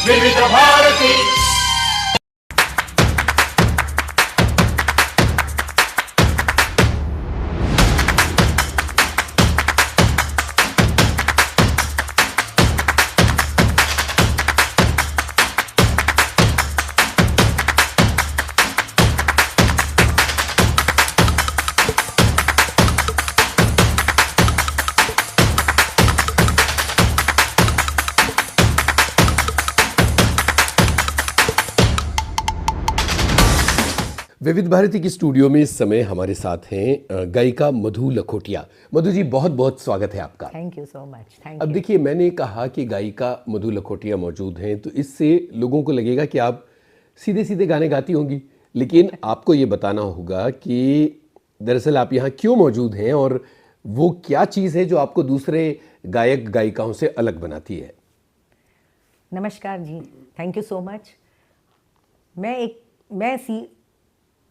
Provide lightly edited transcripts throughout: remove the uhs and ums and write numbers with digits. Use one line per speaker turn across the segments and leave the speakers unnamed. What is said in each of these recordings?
विविध भारती।
विविध भारती की स्टूडियो में इस समय हमारे साथ हैं गायिका मधु लखोटिया। मधु जी, बहुत बहुत स्वागत है आपका।
Thank you so much. Thank
अब
यू।
देखिए, मैंने कहा कि गायिका मधु लखोटिया मौजूद हैं तो इससे लोगों को लगेगा कि आप सीधे सीधे गाने गाती होंगी, लेकिन आपको ये बताना होगा कि दरअसल आप यहाँ क्यों मौजूद हैं और वो क्या चीज़ है जो आपको दूसरे गायक गायिकाओं से अलग बनाती है।
नमस्कार जी, थैंक यू सो मच। मैं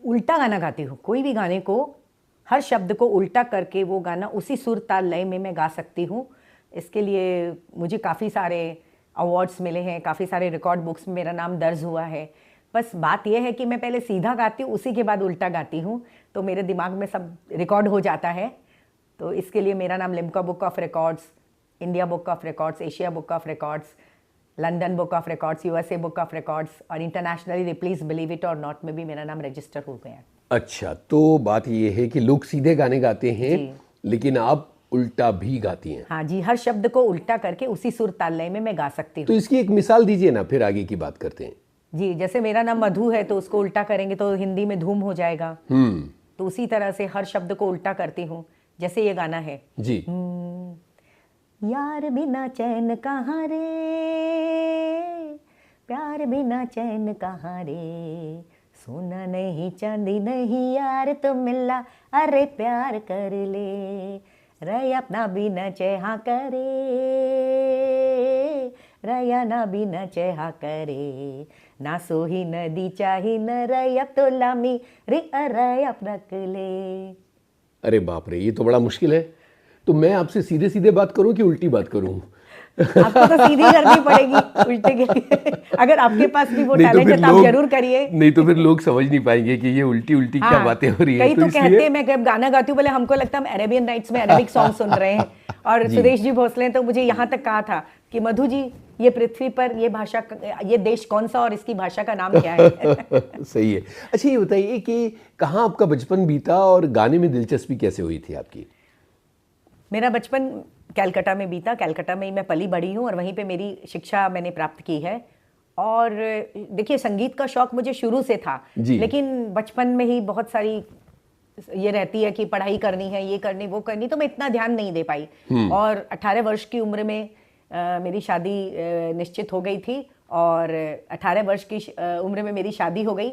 उल्टा गाना गाती हूँ। कोई भी गाने को, हर शब्द को उल्टा करके वो गाना उसी सुर ताल लय में मैं गा सकती हूँ। इसके लिए मुझे काफ़ी सारे अवार्ड्स मिले हैं, काफ़ी सारे रिकॉर्ड बुक्स में मेरा नाम दर्ज हुआ है। बस बात यह है कि मैं पहले सीधा गाती हूँ, उसी के बाद उल्टा गाती हूँ, तो मेरे दिमाग में सब रिकॉर्ड हो जाता है। तो इसके लिए मेरा नाम Limca book of records, India book of records, Asia book of records, London book of records, USA book of records और इंटरनेशनली प्लीज बिलीव इट और नॉट में भी मेरा नाम रजिस्टर हो गया है।
अच्छा, तो बात ये है कि लोग सीधे गाने गाते हैं
जी।
लेकिन आप उल्टा भी गाती हैं।
हाँ जी, हर शब्द को उल्टा करके उसी सुर ताल लय में मैं गा सकती
तो
हूँ।
इसकी एक मिसाल दीजिए ना, फिर आगे की बात करते हैं।
जी, जैसे मेरा नाम मधु है तो उसको उल्टा करेंगे तो हिंदी में धूम हो जाएगा। तो उसी तरह से हर शब्द को उल्टा करती हूँ। जैसे ये गाना है,
जी।
यार बिना चैन कहाँ रे, प्यार बिना चैन कहाँ रे, सोना नहीं चांदी नहीं यार तो मिला, अरे प्यार कर ले, रे अपना बिना चेहा करे, रया ना बिना चेहा करे, ना सोही नदी चाही न रया तो लामी रे अरे रख ले।
अरे बाप रे, ये तो बड़ा मुश्किल है। तो मैं आपसे सीधे सीधे बात करूं कि उल्टी बात करूं?
आपको तो सीधी करनी पड़ेगी उल्टे के लिए। अगर आपके पास भी वो टैलेंट है तो आप जरूर करिए।
नहीं तो फिर लोग समझ नहीं पाएंगे कि ये उल्टी उल्टी क्या बातें हो रही है।
कई तो कहते हैं, मैं जब गाना गाती हूँ बोले हमको लगता है हम अरेबियन नाइट्स में अरेबिक सॉन्ग सुन रहे हैं। और सुदेश जी भोसले ने तो मुझे यहाँ तक कहा था कि मधु जी, ये पृथ्वी पर ये भाषा, ये देश कौन सा और इसकी भाषा का नाम क्या है?
सही है। अच्छा, ये बताइए कि कहाँ आपका बचपन बीता और गाने में दिलचस्पी कैसे हुई थी आपकी?
मेरा बचपन कैलकाटा में बीता। कैलकाटा में ही मैं पली बड़ी हूँ और वहीं पे मेरी शिक्षा मैंने प्राप्त की है। और देखिए, संगीत का शौक मुझे शुरू से था, लेकिन बचपन में ही बहुत सारी ये रहती है कि पढ़ाई करनी है, ये करनी वो करनी, तो मैं इतना ध्यान नहीं दे पाई। और 18 वर्ष की उम्र में मेरी शादी निश्चित हो गई थी और 18 वर्ष की उम्र में मेरी शादी हो गई।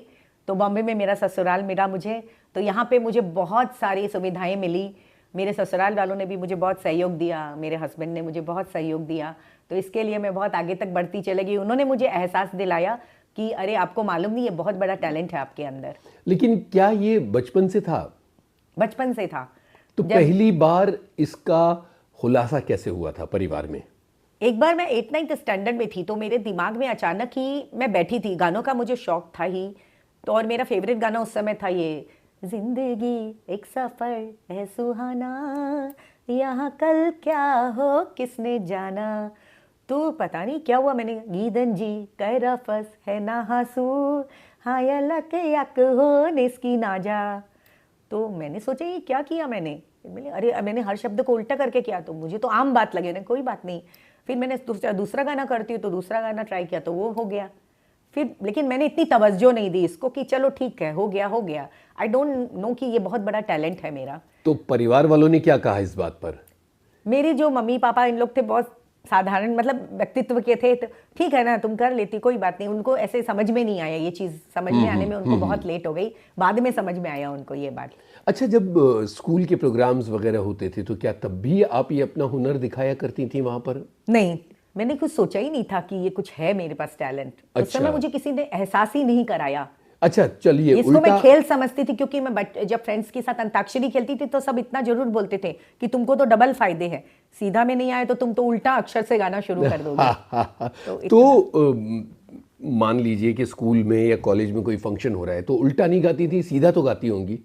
तो बॉम्बे में मेरा ससुराल मिला मुझे। तो यहाँ पे मुझे बहुत सारी सुविधाएं मिली। मेरे ससुराल वालों ने भी मुझे बहुत सहयोग दिया, मेरे हस्बैंड ने मुझे बहुत सहयोग दिया। तो इसके लिए मैं बहुत आगे तक बढ़ती चली गई। उन्होंने मुझे एहसास दिलाया कि अरे आपको मालूम नहीं, ये बहुत बड़ा टैलेंट है आपके अंदर।
लेकिन क्या ये बचपन से था?
बचपन से था।
तो पहली बार इसका खुलासा कैसे हुआ था परिवार में?
एक बार मैं 8-9 स्टैंडर्ड में थी तो मेरे दिमाग में अचानक ही मैं बैठी थी, गानों का मुझे शौक था ही। तो और मेरा फेवरेट गाना उस समय था ये, जिंदगी एक सफर है सुहाना, यहाँ कल क्या हो किसने जाना। तो पता नहीं क्या हुआ, मैंने गीदन जी कैरा फस है ना हासू, हाँ यलक यक हो निस्की ना जा। तो मैंने सोचा ये क्या किया मैंने, अरे मैंने हर शब्द को उल्टा करके किया। तो मुझे तो आम बात लगे ना, कोई बात नहीं। फिर मैंने दूसरा गाना करती हूँ तो दूसरा गाना ट्राई किया तो वो हो गया। फिर लेकिन मैंने इतनी तवज्जो नहीं दी इसको कि चलो ठीक है, हो गया हो गया। आई डोंट नो कि ये बहुत बड़ा टैलेंट है मेरा।
तो परिवार वालों ने क्या कहा इस बात पर?
मेरे जो मम्मी पापा इन लोग थे बहुत साधारण मतलब व्यक्तित्व के थे। तो ठीक है ना, तुम कर लेती, कोई बात नहीं। उनको ऐसे समझ में नहीं आया, ये चीज़ समझ में आने में उनको बहुत लेट हो गई। बाद में समझ में आया उनको ये बात।
अच्छा, जब स्कूल के प्रोग्राम्स वगैरह होते थे तो क्या तब भी आप ये अपना हुनर दिखाया करती थी वहां पर?
नहीं, मैंने कुछ सोचा ही नहीं था कि ये कुछ है मेरे पास टैलेंट। उस समय मुझे किसी ने एहसास ही नहीं कराया।
अच्छा, चलिए,
इसको मैं खेल समझती थी क्योंकि मैं जब फ्रेंड्स के साथ अंताक्षरी खेलती थी तो सब इतना जरूर बोलते थे कि तुमको तो डबल फायदे हैं, सीधा में नहीं आए तो तुम तो उल्टा अक्षर से गाना शुरू कर दोगे।
मान लीजिए कि स्कूल में या कॉलेज में कोई फंक्शन हो रहा है तो उल्टा नहीं गाती थी, सीधा तो गाती होंगी?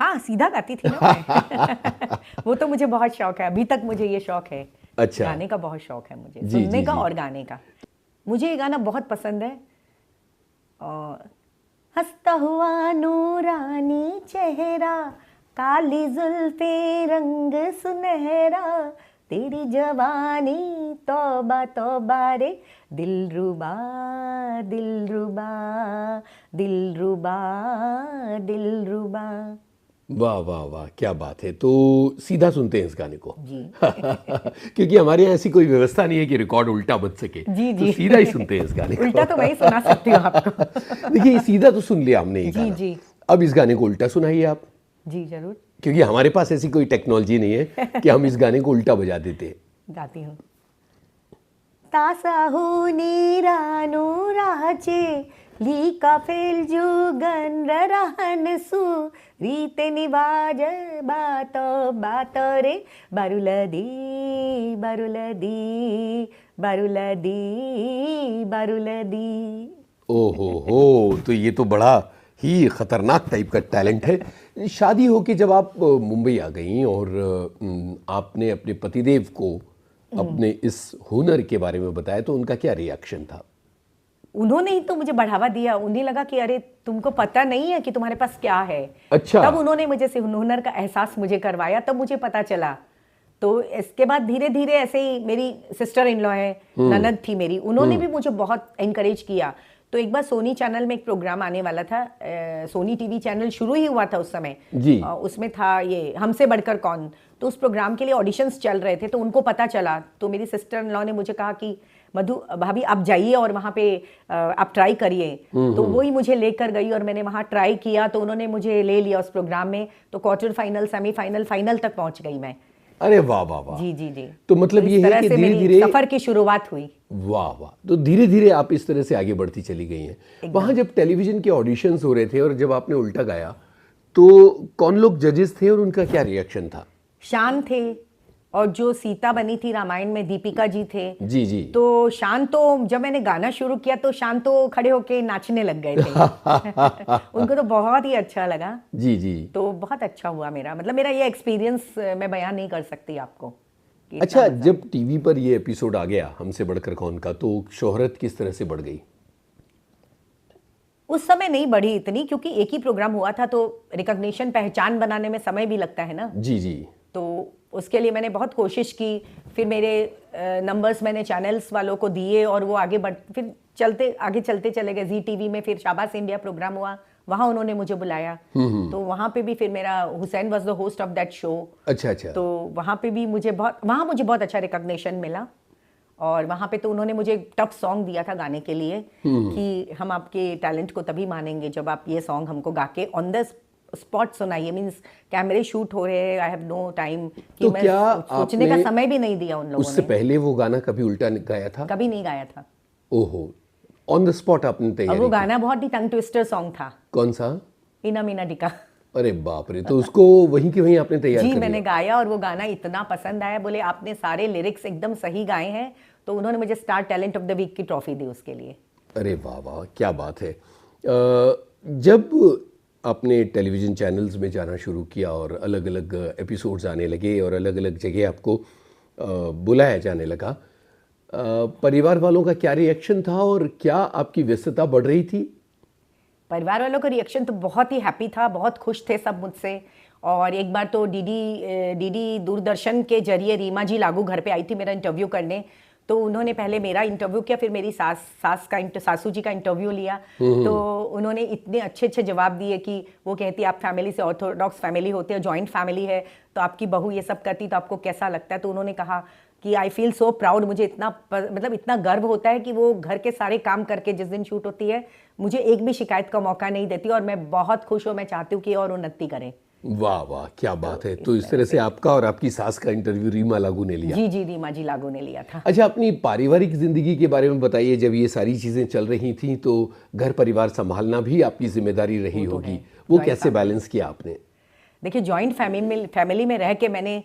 हाँ, सीधा गाती थी ना मैं। वो तो मुझे बहुत शौक है, अभी तक मुझे ये शौक है।
अच्छा।
गाने का बहुत शौक है मुझे,
जी,
सुनने
जी,
का
जी।
और गाने का। मुझे ये गाना बहुत पसंद है। और हंसता हुआ नूरानी चेहरा, काली जुल्फे रंग सुनहरा, तेरी जवानी तौबा तौबा रे, दिलरुबा दिलरुबा दिलरुबा दिलरुबा।
वाह वाह वाह, क्या बात है। तो सीधा सुनते हैं इस गाने को
जी।
क्योंकि हमारे यहाँ ऐसी कोई व्यवस्था नहीं है कि रिकॉर्ड उल्टा बन सके।
जी,
तो
जी।
सीधा ही सुनते हैं इस गाने को।
उल्टा तो मैं ही सुना सकती हूँ आपको।
देखिए, सीधा तो सुन लिया हमने ये
जी,
गाना।
जी।
अब इस गाने को उल्टा सुनाइए आप,
जी जरूर,
क्योंकि हमारे पास ऐसी कोई टेक्नोलॉजी नहीं है कि हम इस गाने को उल्टा बजा देते।
गाती हूँ। तासाहु नीरानु राचे लीका फेलजू गन्रहनसु रीते निवाज बातो बातो रे, बरुलदी बरुलदी बरुलदी बरुलदी।
ओहो, तो ये तो बड़ा ही खतरनाक टाइप का टैलेंट है। शादी होके जब आप मुंबई आ गई और आपने अपने पतिदेव को अपने इस हुनर के बारे में बताया तो उनका क्या रिएक्शन था?
उन्होंने ही तो मुझे बढ़ावा दिया। उन्हें लगा कि अरे तुमको पता नहीं है कि तुम्हारे पास क्या है।
अच्छा।
तब उन्होंने मुझे से हुनर का एहसास मुझे करवाया, तब मुझे पता चला। तो इसके बाद धीरे धीरे ऐसे ही मेरी सिस्टर इन लॉ है, ननद थी मेरी, उन्होंने भी मुझे बहुत एनकरेज किया। तो एक बार सोनी चैनल में एक प्रोग्राम आने वाला था, सोनी टीवी चैनल शुरू ही हुआ था उस समय
जी।
उसमें था ये हमसे बढ़कर कौन। तो उस प्रोग्राम के लिए ऑडिशंस चल रहे थे, तो उनको पता चला। तो मेरी सिस्टर इन लॉ ने मुझे कहा कि मधु भाभी आप जाइए और वहाँ पे आप ट्राई करिए। तो वही मुझे लेकर गई और मैंने वहाँ ट्राई किया। तो उन्होंने मुझे ले लिया उस प्रोग्राम में। तो क्वार्टर फाइनल, सेमीफाइनल, फाइनल तक पहुँच गई मैं।
अरे वाह वाह वाह।
जी जी जी।
तो मतलब ये है कि धीरे धीरे
सफर की शुरुआत हुई।
वाह वाह। तो धीरे धीरे आप इस तरह से आगे बढ़ती चली गई हैं। वहाँ जब टेलीविजन के ऑडिशंस हो रहे थे और जब आपने उल्टा गाया तो कौन लोग जजेस थे और उनका क्या रिएक्शन था?
शान थे, और जो सीता बनी थी रामायण में दीपिका जी थे।
जी जी।
तो शान तो जब मैंने गाना शुरू किया तो शान तो खड़े होके नाचने लग गए थे। उनको तो बहुत ही अच्छा लगा।
जी जी।
तो बहुत अच्छा हुआ मेरा, मतलब मेरा ये एक्सपीरियंस मैं बयान नहीं कर सकती आपको।
अच्छा, जब टीवी पर ये एपिसोड आ गया हमसे बढ़कर कौन का, तो शोहरत किस तरह से बढ़ गई?
उस समय नहीं बढ़ी इतनी, क्योंकि एक ही प्रोग्राम हुआ था, तो रिकॉग्निशन, पहचान बनाने में समय भी लगता है ना।
जी जी।
तो उसके लिए मैंने बहुत कोशिश की। फिर मेरे नंबर्स मैंने चैनल्स वालों को दिए और वो आगे फिर आगे चलते चले गए। जी टीवी में फिर शाबाश इंडिया प्रोग्राम हुआ, वहाँ उन्होंने मुझे बुलाया। तो वहाँ पे भी फिर मेरा Hussain was the host of that show.
अच्छा अच्छा।
तो वहाँ पे भी मुझे बहुत अच्छा रिकॉग्निशन मिला। और वहाँ पे तो उन्होंने मुझे टफ सॉन्ग दिया था गाने के लिए कि हम आपके टैलेंट को तभी मानेंगे जब आप ये सॉन्ग हमको गा के ऑन द स्पॉट सुनाइए। मीन्स कैमरे शूट हो रहे हैं, आई हैव नो टाइम कि
तो
मैं
क्या
सोचने का समय भी नहीं दिया उन लोगों
उससे
ने।
पहले वो गाना कभी उल्टा गाया था?
कभी नहीं गाया था।
ओहो, ऑन द स्पॉट आपने
और
तैयारी
वो
की?
गाना बहुत ही टंग ट्विस्टर सॉन्ग था।
कौन सा?
इना मीना डिका।
अरे बाप रे, तो उसको वहीं के वहीं आपने तैयार
जी
कर
मैंने
लिया?
गाया और वो गाना इतना पसंद आया। बोले आपने सारे लिरिक्स एकदम सही गाए हैं। तो उन्होंने मुझे star talent of the week की ट्रॉफी दी उसके लिए।
अरे वाह वाह, क्या बात है। जब आपने टेलीविज़न चैनल्स में जाना शुरू किया और अलग अलग एपिसोड्स आने लगे और अलग अलग जगह आपको बुलाया जाने लगा, परिवार वालों का क्या रिएक्शन था और क्या आपकी व्यस्तता बढ़ रही थी?
परिवार वालों का रिएक्शन तो बहुत ही हैप्पी था, बहुत खुश थे सब मुझसे। और एक बार तो डीडी दूरदर्शन के जरिए रीमा जी लागू घर पे आई थी मेरा इंटरव्यू करने। तो उन्होंने पहले मेरा इंटरव्यू किया, फिर मेरी सासू जी का इंटरव्यू लिया। तो उन्होंने इतने अच्छे अच्छे जवाब दिए कि वो कहती आप फैमिली से ऑर्थोडॉक्स फैमिली होते हो, जॉइंट फैमिली है, तो आपकी बहू ये सब करती तो आपको कैसा लगता है। तो उन्होंने कहा कि आई फील सो प्राउड, मुझे इतना गर्व होता है कि वो घर के सारे काम करके जिस दिन शूट होती है मुझे एक भी शिकायत का मौका नहीं देती और मैं बहुत खुश हूँ। मैं चाहती हूँ कि और उन्नति करें।
वाह वाह, क्या बात है। तो इस तरह से आपका और आपकी सास का इंटरव्यू रीमा लागू ने लिया?
जी जी, रीमा जी लागू ने लिया था।
अच्छा, अपनी पारिवारिक जिंदगी के बारे में बताइए। जब ये सारी चीजें चल रही थी तो घर परिवार संभालना भी आपकी जिम्मेदारी रही होगी, वो कैसे बैलेंस किया आपने?
देखिए, जॉइंट फैमिली में रह के मैंने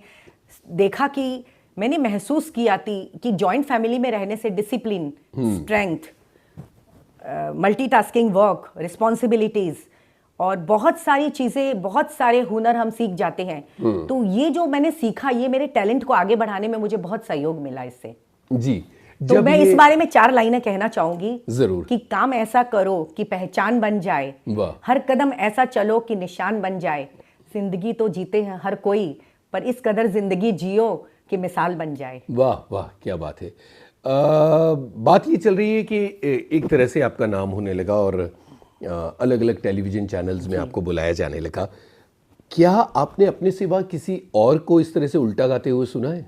देखा कि मैंने महसूस किया थी कि जॉइंट फैमिली में रहने से discipline, strength, multitasking work, responsibilities और बहुत सारी चीजें, बहुत सारे हुनर हम सीख जाते हैं। तो ये जो मैंने सीखा, ये मेरे टैलेंट को आगे बढ़ाने में मुझे बहुत सहयोग मिला इससे।
जी,
तो मैं इस बारे में 4 लाइनें कहना चाहूंगी।
जरूर।
कि काम ऐसा करो कि पहचान बन जाए, हर कदम ऐसा चलो कि निशान बन जाए, जिंदगी तो जीते हैं हर कोई, पर इस कदर जिंदगी जियो कि मिसाल बन जाए।
वाह वाह, क्या बात है। बात ये चल रही है कि एक तरह से आपका नाम होने लगा और अलग अलग टेलीविजन चैनल्स में आपको बुलाया जाने लगा। क्या आपने अपने सिवा किसी और को इस तरह से उल्टा गाते हुए सुना है?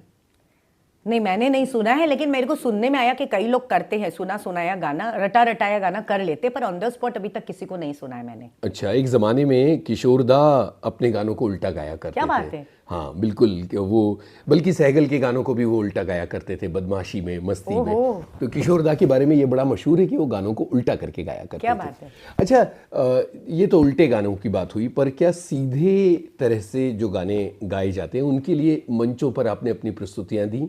नहीं, मैंने नहीं सुना है, लेकिन मेरे को सुनने में आया कि कई लोग करते हैं, सुना सुनाया गाना, रटा रटाया गाना कर लेते, पर ऑन द स्पॉट अभी तक किसी को नहीं सुना है मैंने।
अच्छा, एक ज़माने में किशोरदा अपने गानों को उल्टा गाया करते थे।
क्या बात है?
हाँ बिल्कुल, वो बल्कि सहगल के गानों को भी वो उल्टा गाया करते थे, बदमाशी में, मस्ती में। तो किशोरदा के बारे में ये बड़ा मशहूर है कि वो गानों को उल्टा करके गाया करते थे।
क्या बात है?
अच्छा, ये तो उल्टे गानों की बात हुई, पर क्या सीधे तरह से जो गाने गाए जाते हैं उनके लिए मंचों पर आपने अपनी प्रस्तुतियाँ दी?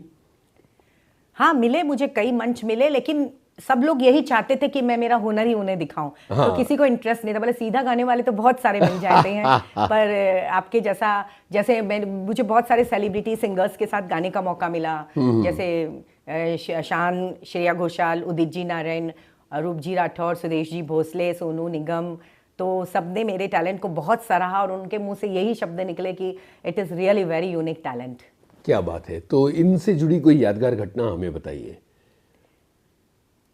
हाँ, मिले, मुझे कई मंच मिले, लेकिन सब लोग यही चाहते थे कि मैं मेरा हुनर ही उन्हें दिखाऊं। हाँ। तो किसी को इंटरेस्ट नहीं था, बोले सीधा गाने वाले तो बहुत सारे मिल जाते हैं पर आपके जैसा, जैसे मुझे बहुत सारे सेलिब्रिटी सिंगर्स के साथ गाने का मौका मिला, जैसे शान, श्रेया घोषाल, उदित जी नारायण, रूप जी राठौर, सुदेश जी भोसले, सोनू निगम। तो सबने मेरे टैलेंट को बहुत सराहा और उनके मुंह से यही शब्द निकले कि it is really very unique talent.
क्या बात है। तो इनसे जुड़ी कोई यादगार घटना हमें बताइए।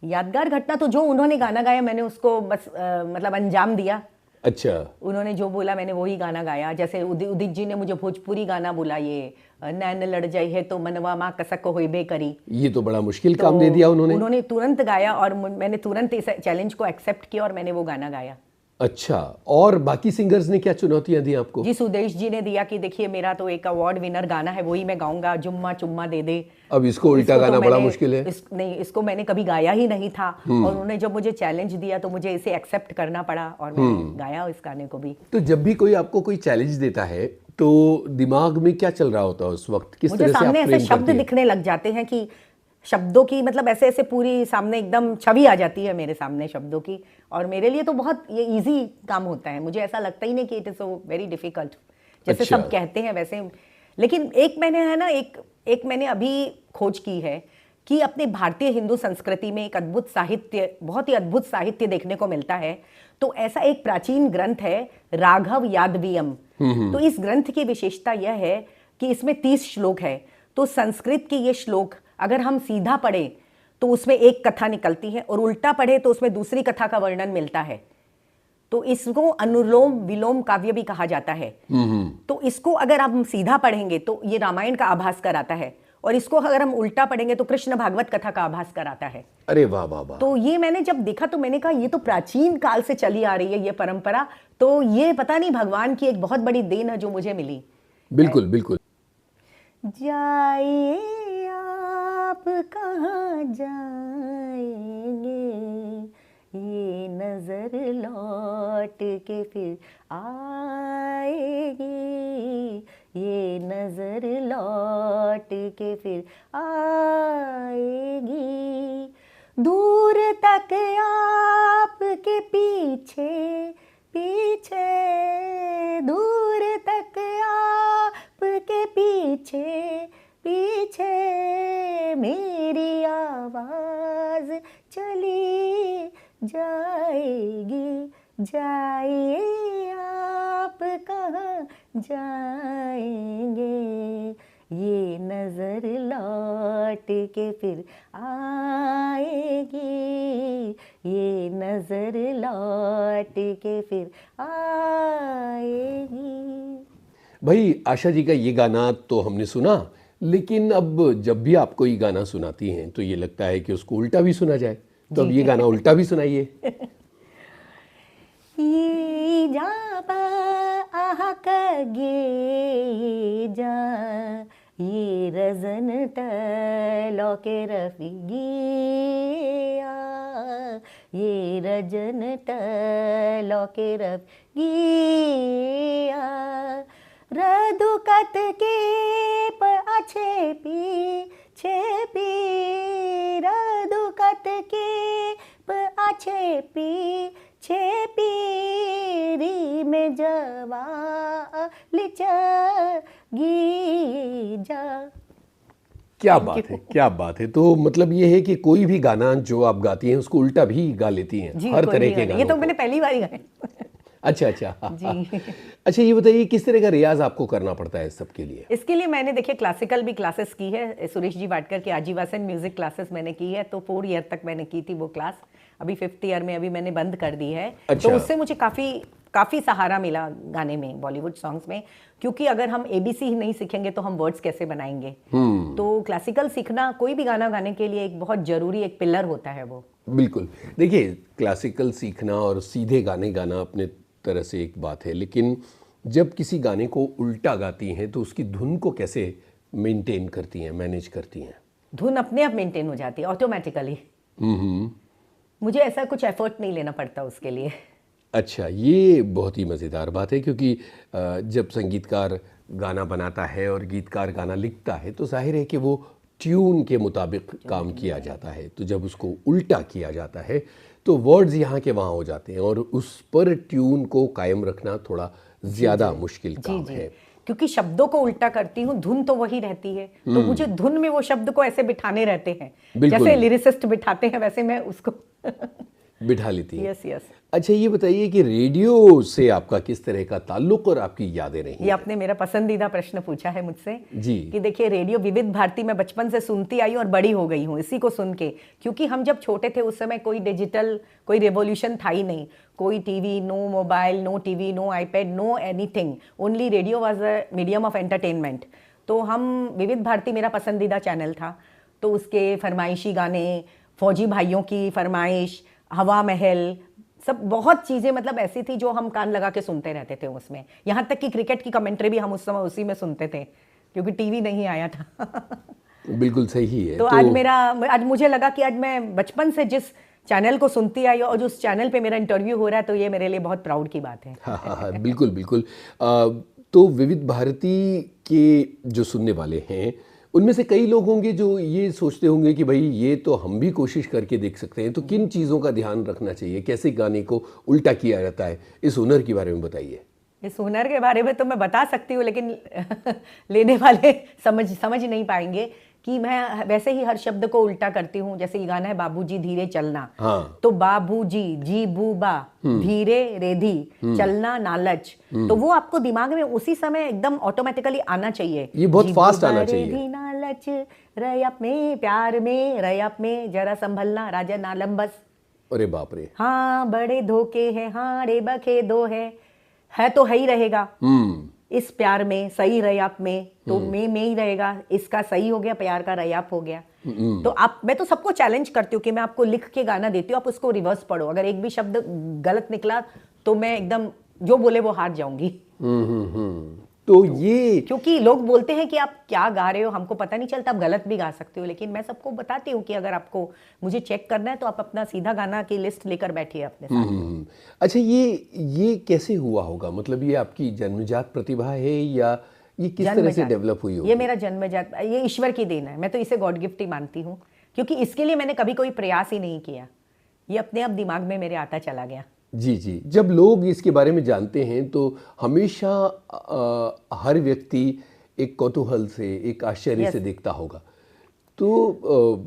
यादगार घटना तो जो उन्होंने गाना गाया मैंने उसको बस मतलब अंजाम दिया।
अच्छा,
उन्होंने जो बोला मैंने वही गाना गाया। जैसे उदित जी ने मुझे भोजपुरी गाना बोला, ये नैन लड़ जाई है तो मनवा माँ कसक होइबे करी,
ये तो बड़ा मुश्किल काम दे दिया उन्होंने
तुरंत गाया और मैंने तुरंत इस चैलेंज को एक्सेप्ट किया और मैंने वो गाना गाया।
अच्छा, और बाकी सिंगर्स ने क्या चुनौतियां दी आपको?
जी, सुदेश जी ने दिया कि देखिए मेरा तो एक अवार्ड विनर गाना है, वही मैं गाऊंगा, जुम्मा चुम्मा दे दे।
अब इसको उल्टा गाना बड़ा मुश्किल है।
नहीं, इसको मैंने कभी गाया ही नहीं था और उन्होंने जब मुझे चैलेंज दिया तो मुझे इसे एक्सेप्ट करना पड़ा और मैंने गाया इस गाने को भी।
तो जब भी कोई आपको कोई चैलेंज देता है तो दिमाग में क्या चल रहा होता है उस वक्त? किस तरह से आप
सामने ऐसे शब्द दिखने लग जाते हैं कि शब्दों की मतलब ऐसे ऐसे पूरी सामने एकदम छवि आ जाती है मेरे सामने शब्दों की, और मेरे लिए तो बहुत ये इजी काम होता है। मुझे ऐसा लगता ही नहीं कि it is so very difficult जैसे
अच्छा।
सब कहते हैं वैसे। लेकिन एक मैंने है ना एक मैंने अभी खोज की है कि अपने भारतीय हिंदू संस्कृति में एक अद्भुत साहित्य, बहुत ही अद्भुत साहित्य देखने को मिलता है। तो ऐसा एक प्राचीन ग्रंथ है राघव यादवीयम। तो इस ग्रंथ की विशेषता यह है कि इसमें 30 श्लोक है। तो संस्कृत के ये श्लोक अगर हम सीधा पढ़े तो उसमें एक कथा निकलती है और उल्टा पढ़े तो उसमें दूसरी कथा का वर्णन मिलता है। तो इसको अनुलोम विलोम काव्य भी कहा जाता है। तो इसको अगर हम सीधा पढ़ेंगे तो ये रामायण का आभास कराता है, और इसको अगर हम उल्टा पढ़ेंगे तो कृष्ण भागवत कथा का आभास कराता है।
अरे वाह वाह वाह।
तो ये मैंने जब देखा तो मैंने कहा ये तो प्राचीन काल से चली आ रही है ये परंपरा। तो ये पता नहीं भगवान की एक बहुत बड़ी देन है जो मुझे मिली।
बिल्कुल बिल्कुल।
जाइए आप कहाँ जाएंगे, ये नजर लौट के फिर आएगी, ये नजर लौट के फिर आएगी। दूर तक आपके पीछे पीछे, दूर तक आपके पीछे पीछे, मेरी आवाज चली जाएगी। जाइए आप कहाँ जाएंगे, ये नजर लौट के फिर आएगी, ये नजर लौट के फिर आएगी।
भाई आशा जी का ये गाना तो हमने सुना, लेकिन अब जब भी आप कोई गाना सुनाती हैं तो ये लगता है कि उसको उल्टा भी सुना जाए, तो अब ये गाना उल्टा भी सुनाइए।
ये जाबा आहा कगे जा, ये रजन तलो के रफिगिया, ये रजन तलो के रफिगिया, रदुकत के पाछे पीछे पी, रदुकत के पाछे पीछे पीरी में जवाली चगी जा।
क्या बात है, क्या बात है। तो मतलब ये है कि कोई भी गाना जो आप गाती हैं उसको उल्टा भी गा लेती हैं,
जी,
हर
कोई
तरह
भी
के
गाना।
गानों
ये तो
को।
मैंने पहली बार ही गाया।
अच्छा अच्छा
जी।
अच्छा, ये बताइए किस तरह का रियाज आपको करना पड़ता है इस सब के लिए?
इसके लिए मैंने देखिए क्लासिकल भी क्लासेस की है, सुरेश जी वाडकर की आजीवासन म्यूजिक क्लासेस मैंने की है, तो 4 ईयर तक मैंने की थी वो क्लास। अभी 5th ईयर में अभी मैंने बंद कर दी है।
अच्छा।
तो उससे मुझे काफ़ी सहारा मिला गाने में, बॉलीवुड सॉन्ग्स में, क्योंकि अगर हम ABC ही नहीं सीखेंगे तो हम वर्ड्स कैसे बनाएंगे। तो क्लासिकल सीखना कोई भी गाना गाने के लिए एक बहुत जरूरी एक पिलर होता है वो।
बिल्कुल। देखिए, क्लासिकल सीखना और सीधे गाने गाना अपने तरह से एक बात है, लेकिन जब किसी गाने को उल्टा गाती हैं तो उसकी धुन को कैसे मेंटेन करती हैं, मैनेज करती हैं?
धुन अपने आप मेंटेन हो जाती है ऑटोमेटिकली। मुझे ऐसा कुछ एफर्ट नहीं लेना पड़ता उसके लिए।
अच्छा, ये बहुत ही मज़ेदार बात है, क्योंकि जब संगीतकार गाना बनाता है और गीतकार गाना लिखता है तो जाहिर है कि वो ट्यून के मुताबिक काम किया जाता है। तो जब उसको उल्टा किया जाता है तो वर्ड्स यहाँ के वहाँ हो जाते हैं और उस पर ट्यून को कायम रखना थोड़ा ज़्यादा मुश्किल काम है।
क्योंकि शब्दों को उल्टा करती हूँ, धुन तो वही रहती है, तो मुझे धुन में वो शब्द को ऐसे बिठाने रहते हैं, जैसे लिरिसिस्ट बिठाते हैं वैसे मैं उसको
बिठा लेती है।
Yes yes.
अच्छा, ये बताइए कि रेडियो से आपका किस तरह का ताल्लुक और आपकी यादें रही?
ये आपने मेरा पसंदीदा प्रश्न पूछा है मुझसे
जी।
कि देखिए, रेडियो विविध भारती मैं बचपन से सुनती आई और बड़ी हो गई हूँ इसी को सुन के, क्योंकि हम जब छोटे थे उस समय कोई डिजिटल, कोई रेवोल्यूशन था ही नहीं, कोई TV, no mobile, no TV, no iPad, no anything, only radio was a medium of entertainment. तो हम विविध भारती मेरा पसंदीदा चैनल था, तो उसके फरमाइशी गाने, फौजी भाइयों की फरमाइश, हवा महल, सब बहुत चीज़ें मतलब ऐसी थी जो हम कान लगा के सुनते रहते थे उसमें। यहाँ तक कि क्रिकेट की कमेंट्री भी हम उस समय उसी में सुनते थे, क्योंकि टीवी नहीं आया था।
बिल्कुल सही है।
तो आज मुझे लगा कि आज मैं बचपन से जिस चैनल को सुनती आई और उस चैनल पे मेरा इंटरव्यू हो रहा है, तो ये मेरे लिए बहुत प्राउड की बात है।
हाँ, बिल्कुल बिल्कुल। तो विविध भारती के जो सुनने वाले हैं उनमें से कई लोग होंगे जो ये सोचते होंगे कि भाई ये तो हम भी कोशिश करके देख सकते हैं, तो किन चीज़ों का ध्यान रखना चाहिए, कैसे गाने को उल्टा किया जाता है, इस हुनर के बारे में बताइए।
इस हुनर के बारे में तो मैं बता सकती हूँ, लेकिन लेने वाले समझ नहीं पाएंगे कि मैं वैसे ही हर शब्द को उल्टा करती हूँ। जैसे ये गाना है बाबूजी धीरे चलना,
हाँ।
तो बाबूजी जी बूबा धीरे रेधी चलना नालच, तो वो आपको दिमाग में उसी समय एकदम ऑटोमेटिकली आना चाहिए।
ये बहुत फास्ट आना चाहिए।
रेधी नालच रयप में प्यार में, रयप में जरा संभलना राजा नालम बस।
अरे बाप रे।
हाँ बड़े धोखे हैं, हाँ रे बखे दो है तो है ही रहेगा इस प्यार में, सही रयाप में तो में ही रहेगा, इसका सही हो गया, प्यार का रयाप हो गया। तो मैं तो सबको चैलेंज करती हूँ कि मैं आपको लिख के गाना देती हूँ, आप उसको रिवर्स पढ़ो, अगर एक भी शब्द गलत निकला तो मैं एकदम जो बोले वो हार जाऊंगी।
तो ये
क्योंकि लोग बोलते हैं कि आप क्या गा रहे हो, हमको पता नहीं चलता, आप गलत भी गा सकते हो, लेकिन मैं सबको बताती हूँ कि अगर आपको मुझे चेक करना है तो आप अपना सीधा गाना की लिस्ट लेकर बैठिए अपने साथ।
अच्छा, ये कैसे हुआ होगा? मतलब ये आपकी जन्मजात प्रतिभा है या ये किस तरह से डेवलप हुई होगी?
ये मेरा जन्मजात, ये ईश्वर की देन है, मैं तो इसे गॉड गिफ्ट ही मानती हूँ, क्योंकि इसके लिए मैंने कभी कोई प्रयास ही नहीं किया, ये अपने आप दिमाग में मेरे आता चला गया।
जी जी। जब लोग इसके बारे में जानते हैं तो हमेशा हर व्यक्ति एक कौतूहल से, एक आश्चर्य से देखता होगा, तो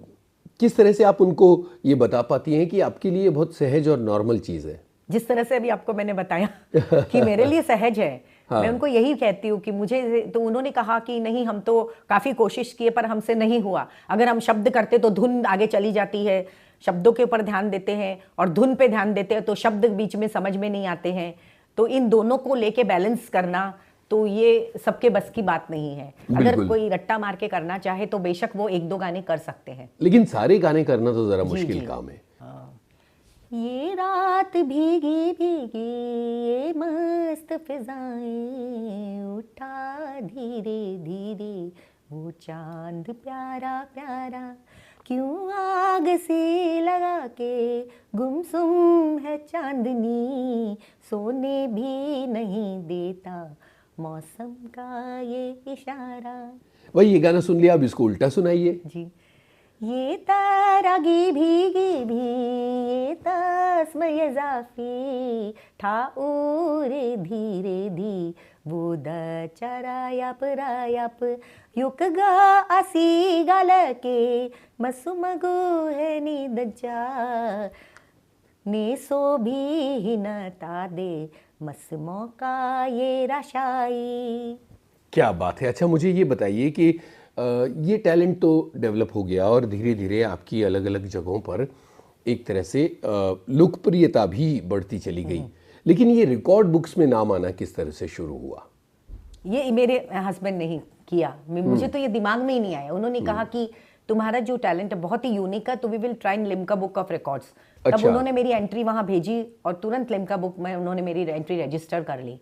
किस तरह से आप उनको ये बता पाती हैं कि आपके लिए बहुत सहज और नॉर्मल चीज़ है?
जिस तरह से अभी आपको मैंने बताया कि मेरे लिए सहज है। हाँ। मैं उनको यही कहती हूँ कि मुझे, तो उन्होंने कहा कि नहीं हम तो काफ़ी कोशिश किए पर हमसे नहीं हुआ, अगर हम शब्द करते तो धुन आगे चली जाती है, शब्दों के ऊपर ध्यान देते हैं और धुन पे ध्यान देते हैं तो शब्द बीच में समझ में नहीं आते हैं, तो इन दोनों को लेके बैलेंस करना तो ये सबके बस की बात नहीं है। अगर कोई रट्टा मार के करना चाहे तो बेशक वो 1-2 गाने कर सकते हैं,
लेकिन सारे गाने करना तो ज़रा मुश्किल काम है।
ये रात भीगी भीगी ये मस्त फिजाएं, उठा धीरे धीरे वो चांद प्यारा प्यारा, क्यों आग से लगा के गुमसुम है चांदनी, सोने भी नहीं देता मौसम का ये इशारा।
वही ये गाना सुन लिया, अब इसको उल्टा सुनाइए।
जी। ये तारागी भीगी भी ये तस्म इजाफी ठाऊरे धीरे धी बुद चरायप रायप युक गा असी गलके मसुमगु है नीदजा नेसो भी न तादे मसमो का ये रशाई।
क्या बात है। अच्छा मुझे ये बताइए कि ये टैलेंट तो डेवलप हो गया और धीरे धीरे आपकी अलग अलग जगहों पर एक तरह से लोकप्रियता भी बढ़ती चली गई, लेकिन ये रिकॉर्ड बुक्स में नाम आना किस तरह से शुरू हुआ?
ये मेरे हस्बैंड ने ही किया, मुझे तो ये दिमाग में ही नहीं आया। उन्होंने कहा कि तुम्हारा जो टैलेंट है बहुत ही यूनिक है, तो we will try in Limca book of records. तब उन्होंने मेरी एंट्री वहाँ भेजी और तुरंत लिम्का बुक में उन्होंने मेरी एंट्री रजिस्टर कर ली।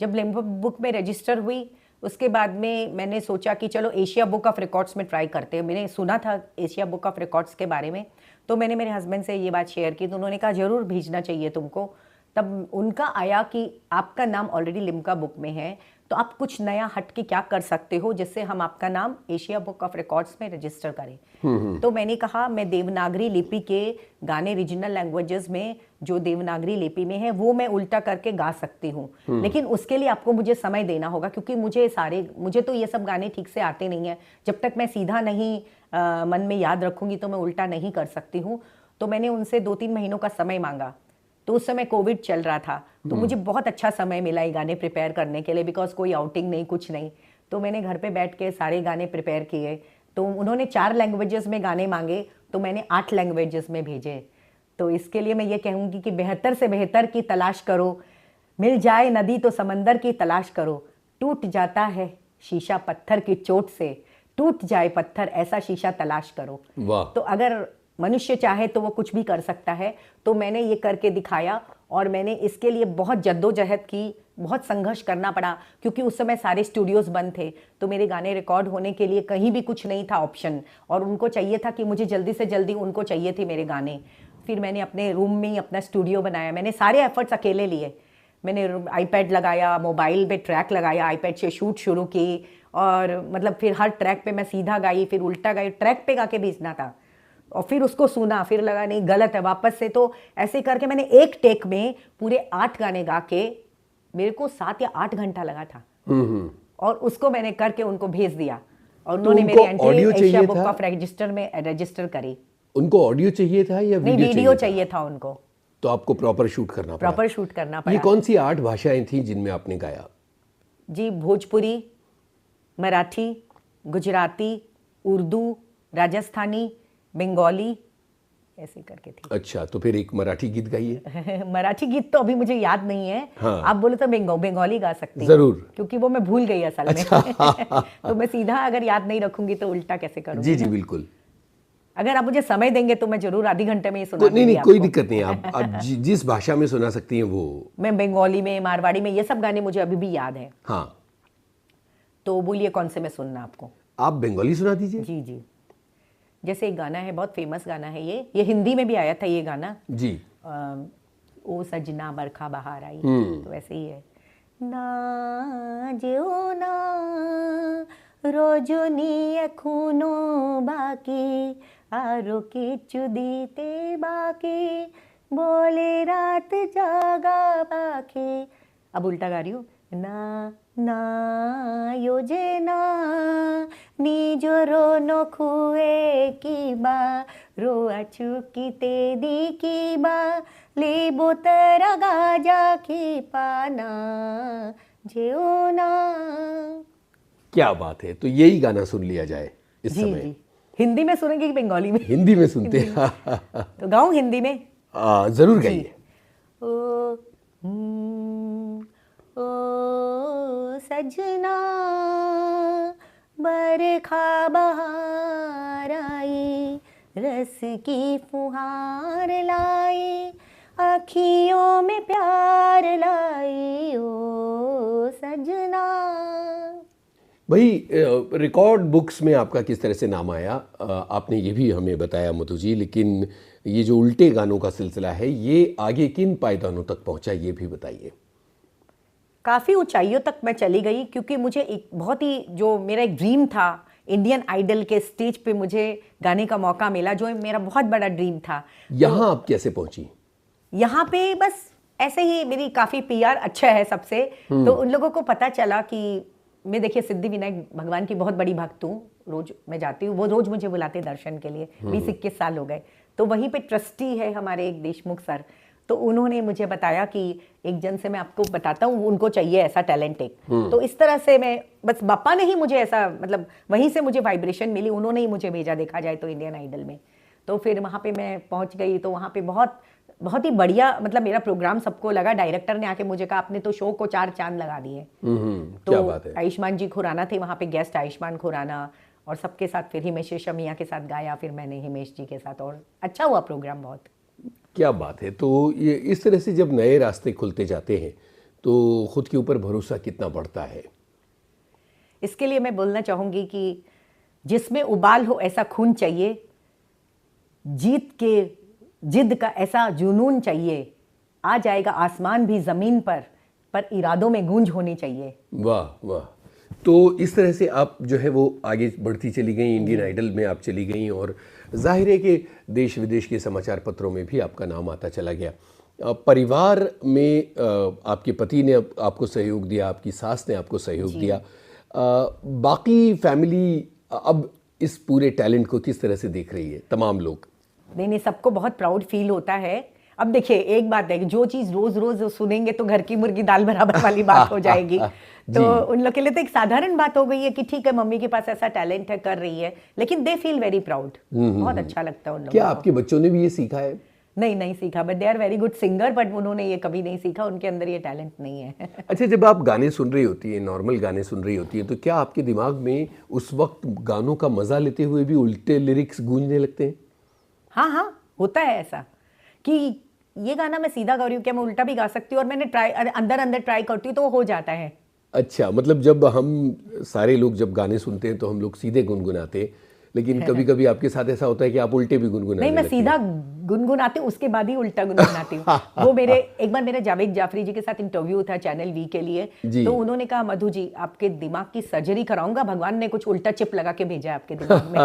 जब लिम्का बुक में रजिस्टर हुई उसके बाद में मैंने सोचा कि चलो एशिया बुक ऑफ रिकॉर्ड्स में ट्राई करते हैं। मैंने सुना था एशिया बुक ऑफ रिकॉर्ड्स के बारे में, तो मैंने मेरे हस्बैंड से ये बात शेयर की, तो उन्होंने कहा ज़रूर भेजना चाहिए तुमको। तब उनका आया कि आपका नाम ऑलरेडी लिम्का बुक में है, तो आप कुछ नया हट के क्या कर सकते हो जिससे हम आपका नाम एशिया बुक ऑफ रिकॉर्ड्स में रजिस्टर करें। तो मैंने कहा मैं देवनागरी लिपि के गाने रीजनल लैंग्वेजेस में जो देवनागरी लिपि में है वो मैं उल्टा करके गा सकती हूँ, लेकिन उसके लिए आपको मुझे समय देना होगा, क्योंकि मुझे तो ये सब गाने ठीक से आते नहीं है। जब तक मैं सीधा नहीं मन में याद रखूंगी तो मैं उल्टा नहीं कर सकती हूँ। तो मैंने उनसे 2-3 महीनों का समय मांगा। तो उस समय कोविड चल रहा था, तो मुझे बहुत अच्छा समय मिला ये गाने प्रिपेयर करने के लिए, बिकॉज कोई आउटिंग नहीं, कुछ नहीं। तो मैंने घर पे बैठ के सारे गाने प्रिपेयर किए। तो उन्होंने 4 लैंग्वेजेस में गाने मांगे, तो मैंने 8 लैंग्वेजेस में भेजे। तो इसके लिए मैं ये कहूँगी कि बेहतर से बेहतर की तलाश करो, मिल जाए नदी तो समंदर की तलाश करो, टूट जाता है शीशा पत्थर की चोट से, टूट जाए पत्थर ऐसा शीशा तलाश करो। तो अगर मनुष्य चाहे तो वो कुछ भी कर सकता है। तो मैंने ये करके दिखाया और मैंने इसके लिए बहुत जद्दोजहद की, बहुत संघर्ष करना पड़ा, क्योंकि उस समय सारे स्टूडियोज़ बंद थे। तो मेरे गाने रिकॉर्ड होने के लिए कहीं भी कुछ नहीं था ऑप्शन, और उनको चाहिए था कि मुझे जल्दी से जल्दी उनको चाहिए थे मेरे गाने। फिर मैंने अपने रूम में ही अपना स्टूडियो बनाया। मैंने सारे एफर्ट्स अकेले लिए। मैंने आईपैड लगाया, मोबाइल पे ट्रैक लगाया, आईपैड से शूट शुरू की, और मतलब फिर हर ट्रैक पे मैं सीधा गाई, फिर उल्टा गाई, ट्रैक पे गा के भेजना था, और फिर उसको सुना, फिर लगा नहीं गलत है, वापस से। तो ऐसे करके मैंने एक टेक में पूरे 8 गाने गा के, मेरे को 7 या 8 घंटा लगा था, और उसको मैंने करके उनको भेज दिया, और उन्होंने मेरी entry Asia book of register में रजिस्टर करी।
उनको ऑडियो चाहिए था या
वीडियो चाहिए था उनको?
तो आपको प्रॉपर शूट करना पड़ा।
प्रॉपर शूट करना पड़ा।
ये कौन सी 8 भाषाएं थी जिनमें आपने गाया?
जी, भोजपुरी, मराठी, गुजराती, उर्दू, राजस्थानी, बंगाली, ऐसे करके थी।
अच्छा, तो फिर एक मराठी गीत गाइए।
मराठी गीत तो अभी मुझे याद नहीं है।
हाँ।
आप बोले तो बंगाली गा सकती हूँ।
जरूर,
क्योंकि वो मैं भूल गई असल में।
अच्छा।
तो मैं सीधा अगर याद नहीं रखूंगी तो उल्टा कैसे करूंगी?
जी जी बिल्कुल।
अगर आप मुझे समय देंगे तो मैं जरूर आधी घंटे में ही सुना
नहीं, कोई दिक्कत नहीं। आप जिस भाषा में सुना सकती हैं वो। मैं
बंगाली में, मारवाड़ी में, ये सब गाने मुझे अभी भी याद है।
हाँ,
तो बोलिए कौन से में सुनना आपको?
आप बंगाली सुना दीजिए।
जी जी। जैसे एक गाना है, बहुत फेमस गाना है ये हिंदी में भी आया था ये गाना
जी।
ओ सजना बरखा बहार आई, तो वैसे ही है। ना जो ना रोजनी एखुनो बाकी आरो किच्छु दीते बाकी बोले रात जागा बाकी। अब उल्टा गा रही हूँ। ना ना योजना निजरो नखुए की बा रो अचुकी ते दी की बा ले बोतरा गाजा की पाना जेओ ना।
क्या बात है। तो यही गाना सुन लिया जाए इस समय।
जी। हिंदी में सुनेंगे कि बंगाली में?
हिंदी में सुनते हैं।
तो गाऊं हिंदी में?
जरूर गाइए।
ओ सजना बरखा बहार आई रस की फुहार लाई आँखियों में प्यार लाई ओ सजना।
भाई, रिकॉर्ड बुक्स में आपका किस तरह से नाम आया, आपने ये भी हमें बताया मधु जी, लेकिन ये जो उल्टे गानों का सिलसिला है ये आगे किन पायदानों तक पहुंचा ये भी बताइए।
काफ़ी ऊंचाइयों तक मैं चली गई, क्योंकि मुझे एक बहुत ही, जो मेरा एक ड्रीम था, इंडियन आइडल के स्टेज पे मुझे गाने का मौका मिला, जो मेरा बहुत बड़ा ड्रीम था।
यहाँ आप कैसे पहुंची?
यहाँ पे बस ऐसे ही मेरी काफ़ी पीआर अच्छा है सबसे, तो उन लोगों को पता चला कि मैं, देखिए, सिद्धिविनायक भगवान की बहुत बड़ी भक्त हूँ, रोज मैं जाती हूँ, वो रोज मुझे बुलाते दर्शन के लिए, 20-21 साल हो गए। तो वहीं पे ट्रस्टी है हमारे एक देशमुख सर, तो उन्होंने मुझे बताया कि एक जन से मैं आपको बताता हूँ, उनको चाहिए ऐसा टैलेंट एक। तो इस तरह से मैं, बस बापा ने ही मुझे ऐसा, मतलब वहीं से मुझे वाइब्रेशन मिली, उन्होंने ही मुझे भेजा, देखा जाए तो, इंडियन आइडल में। तो फिर वहाँ पे मैं पहुँच गई, तो वहाँ पे बहुत बहुत ही बढ़िया, मतलब मेरा प्रोग्राम सबको लगा। डायरेक्टर ने आके मुझे कहा, आपने तो शो को 4 चांद लगा दिए। तो
क्या बात है।
आयुष्मान जी खुराना थे वहाँ पे गेस्ट, आयुष्मान खुराना, और सबके साथ फिर हिमेश रेशमिया के साथ गाया, फिर मैंने हिमेश जी के साथ, और अच्छा हुआ प्रोग्राम बहुत।
क्या बात है। तो ये इस तरह से जब नए रास्ते खुलते जाते हैं तो खुद के ऊपर भरोसा कितना बढ़ता है?
इसके लिए मैं बोलना चाहूँगी कि जिसमें उबाल हो ऐसा खून चाहिए, जीत के जिद का ऐसा जुनून चाहिए, आ जाएगा आसमान भी ज़मीन पर इरादों में गूंज होनी चाहिए।
वाह वाह। तो इस तरह से आप जो है वो आगे बढ़ती चली गई, इंडियन आइडल में आप चली गई, और जाहिर है कि देश विदेश के समाचार पत्रों में भी आपका नाम आता चला गया। परिवार में आपके पति ने आपको सहयोग दिया, आपकी सास ने आपको सहयोग दिया, बाकी फैमिली अब इस पूरे टैलेंट को किस तरह से देख रही है, तमाम लोग?
नहीं, सबको बहुत प्राउड फील होता है। अब देखिए, एक बात है कि जो चीज़ रोज रोज सुनेंगे तो घर की मुर्गी दाल बराबर वाली बात हो जाएगी। तो उन लोग के लिए तो एक साधारण बात हो गई है कि ठीक है, मम्मी के पास ऐसा टैलेंट है, कर रही है, लेकिन दे फील वेरी प्राउड। बहुत अच्छा लगता है उन लोगों को।
क्या आपके बच्चों ने भी ये सीखा है?
नहीं सीखा, but they are very good singer, but उन्होंने ये कभी नहीं सीखा, उनके अंदर ये टैलेंट नहीं है।
अच्छा, जब आप गाने सुन रही होती है, नॉर्मल गाने सुन रही होती है, तो क्या आपके दिमाग में उस वक्त गानों का मजा लेते हुए भी उल्टे लिरिक्स गूंजने लगते हैं?
हाँ, होता है ऐसा कि ये गाना मैं सीधा गा रही हूँ, क्या मैं उल्टा भी गा सकती हूँ, और मैंने ट्राई, अंदर ट्राई करती हूँ तो वो हो जाता है।
अच्छा, मतलब जब हम सारे लोग जब गाने सुनते हैं तो हम लोग सीधे गुनगुनाते हैं, लेकिन कभी कभी आपके साथ ऐसा होता है कि आप उल्टे भी गुनगुनाने
नहीं, मैं
लगती हैं।
सीधा गुनगुनाती हूँ, उसके बाद ही उल्टा गुनगुनाती हूँ। वो एक बार मेरे जावेद जाफरी जी के साथ इंटरव्यू था चैनल वी के लिए, तो उन्होंने कहा, मधु जी, आपके दिमाग की सर्जरी कराऊंगा, भगवान ने कुछ उल्टा चिप लगा के भेजा है आपके दिमाग में।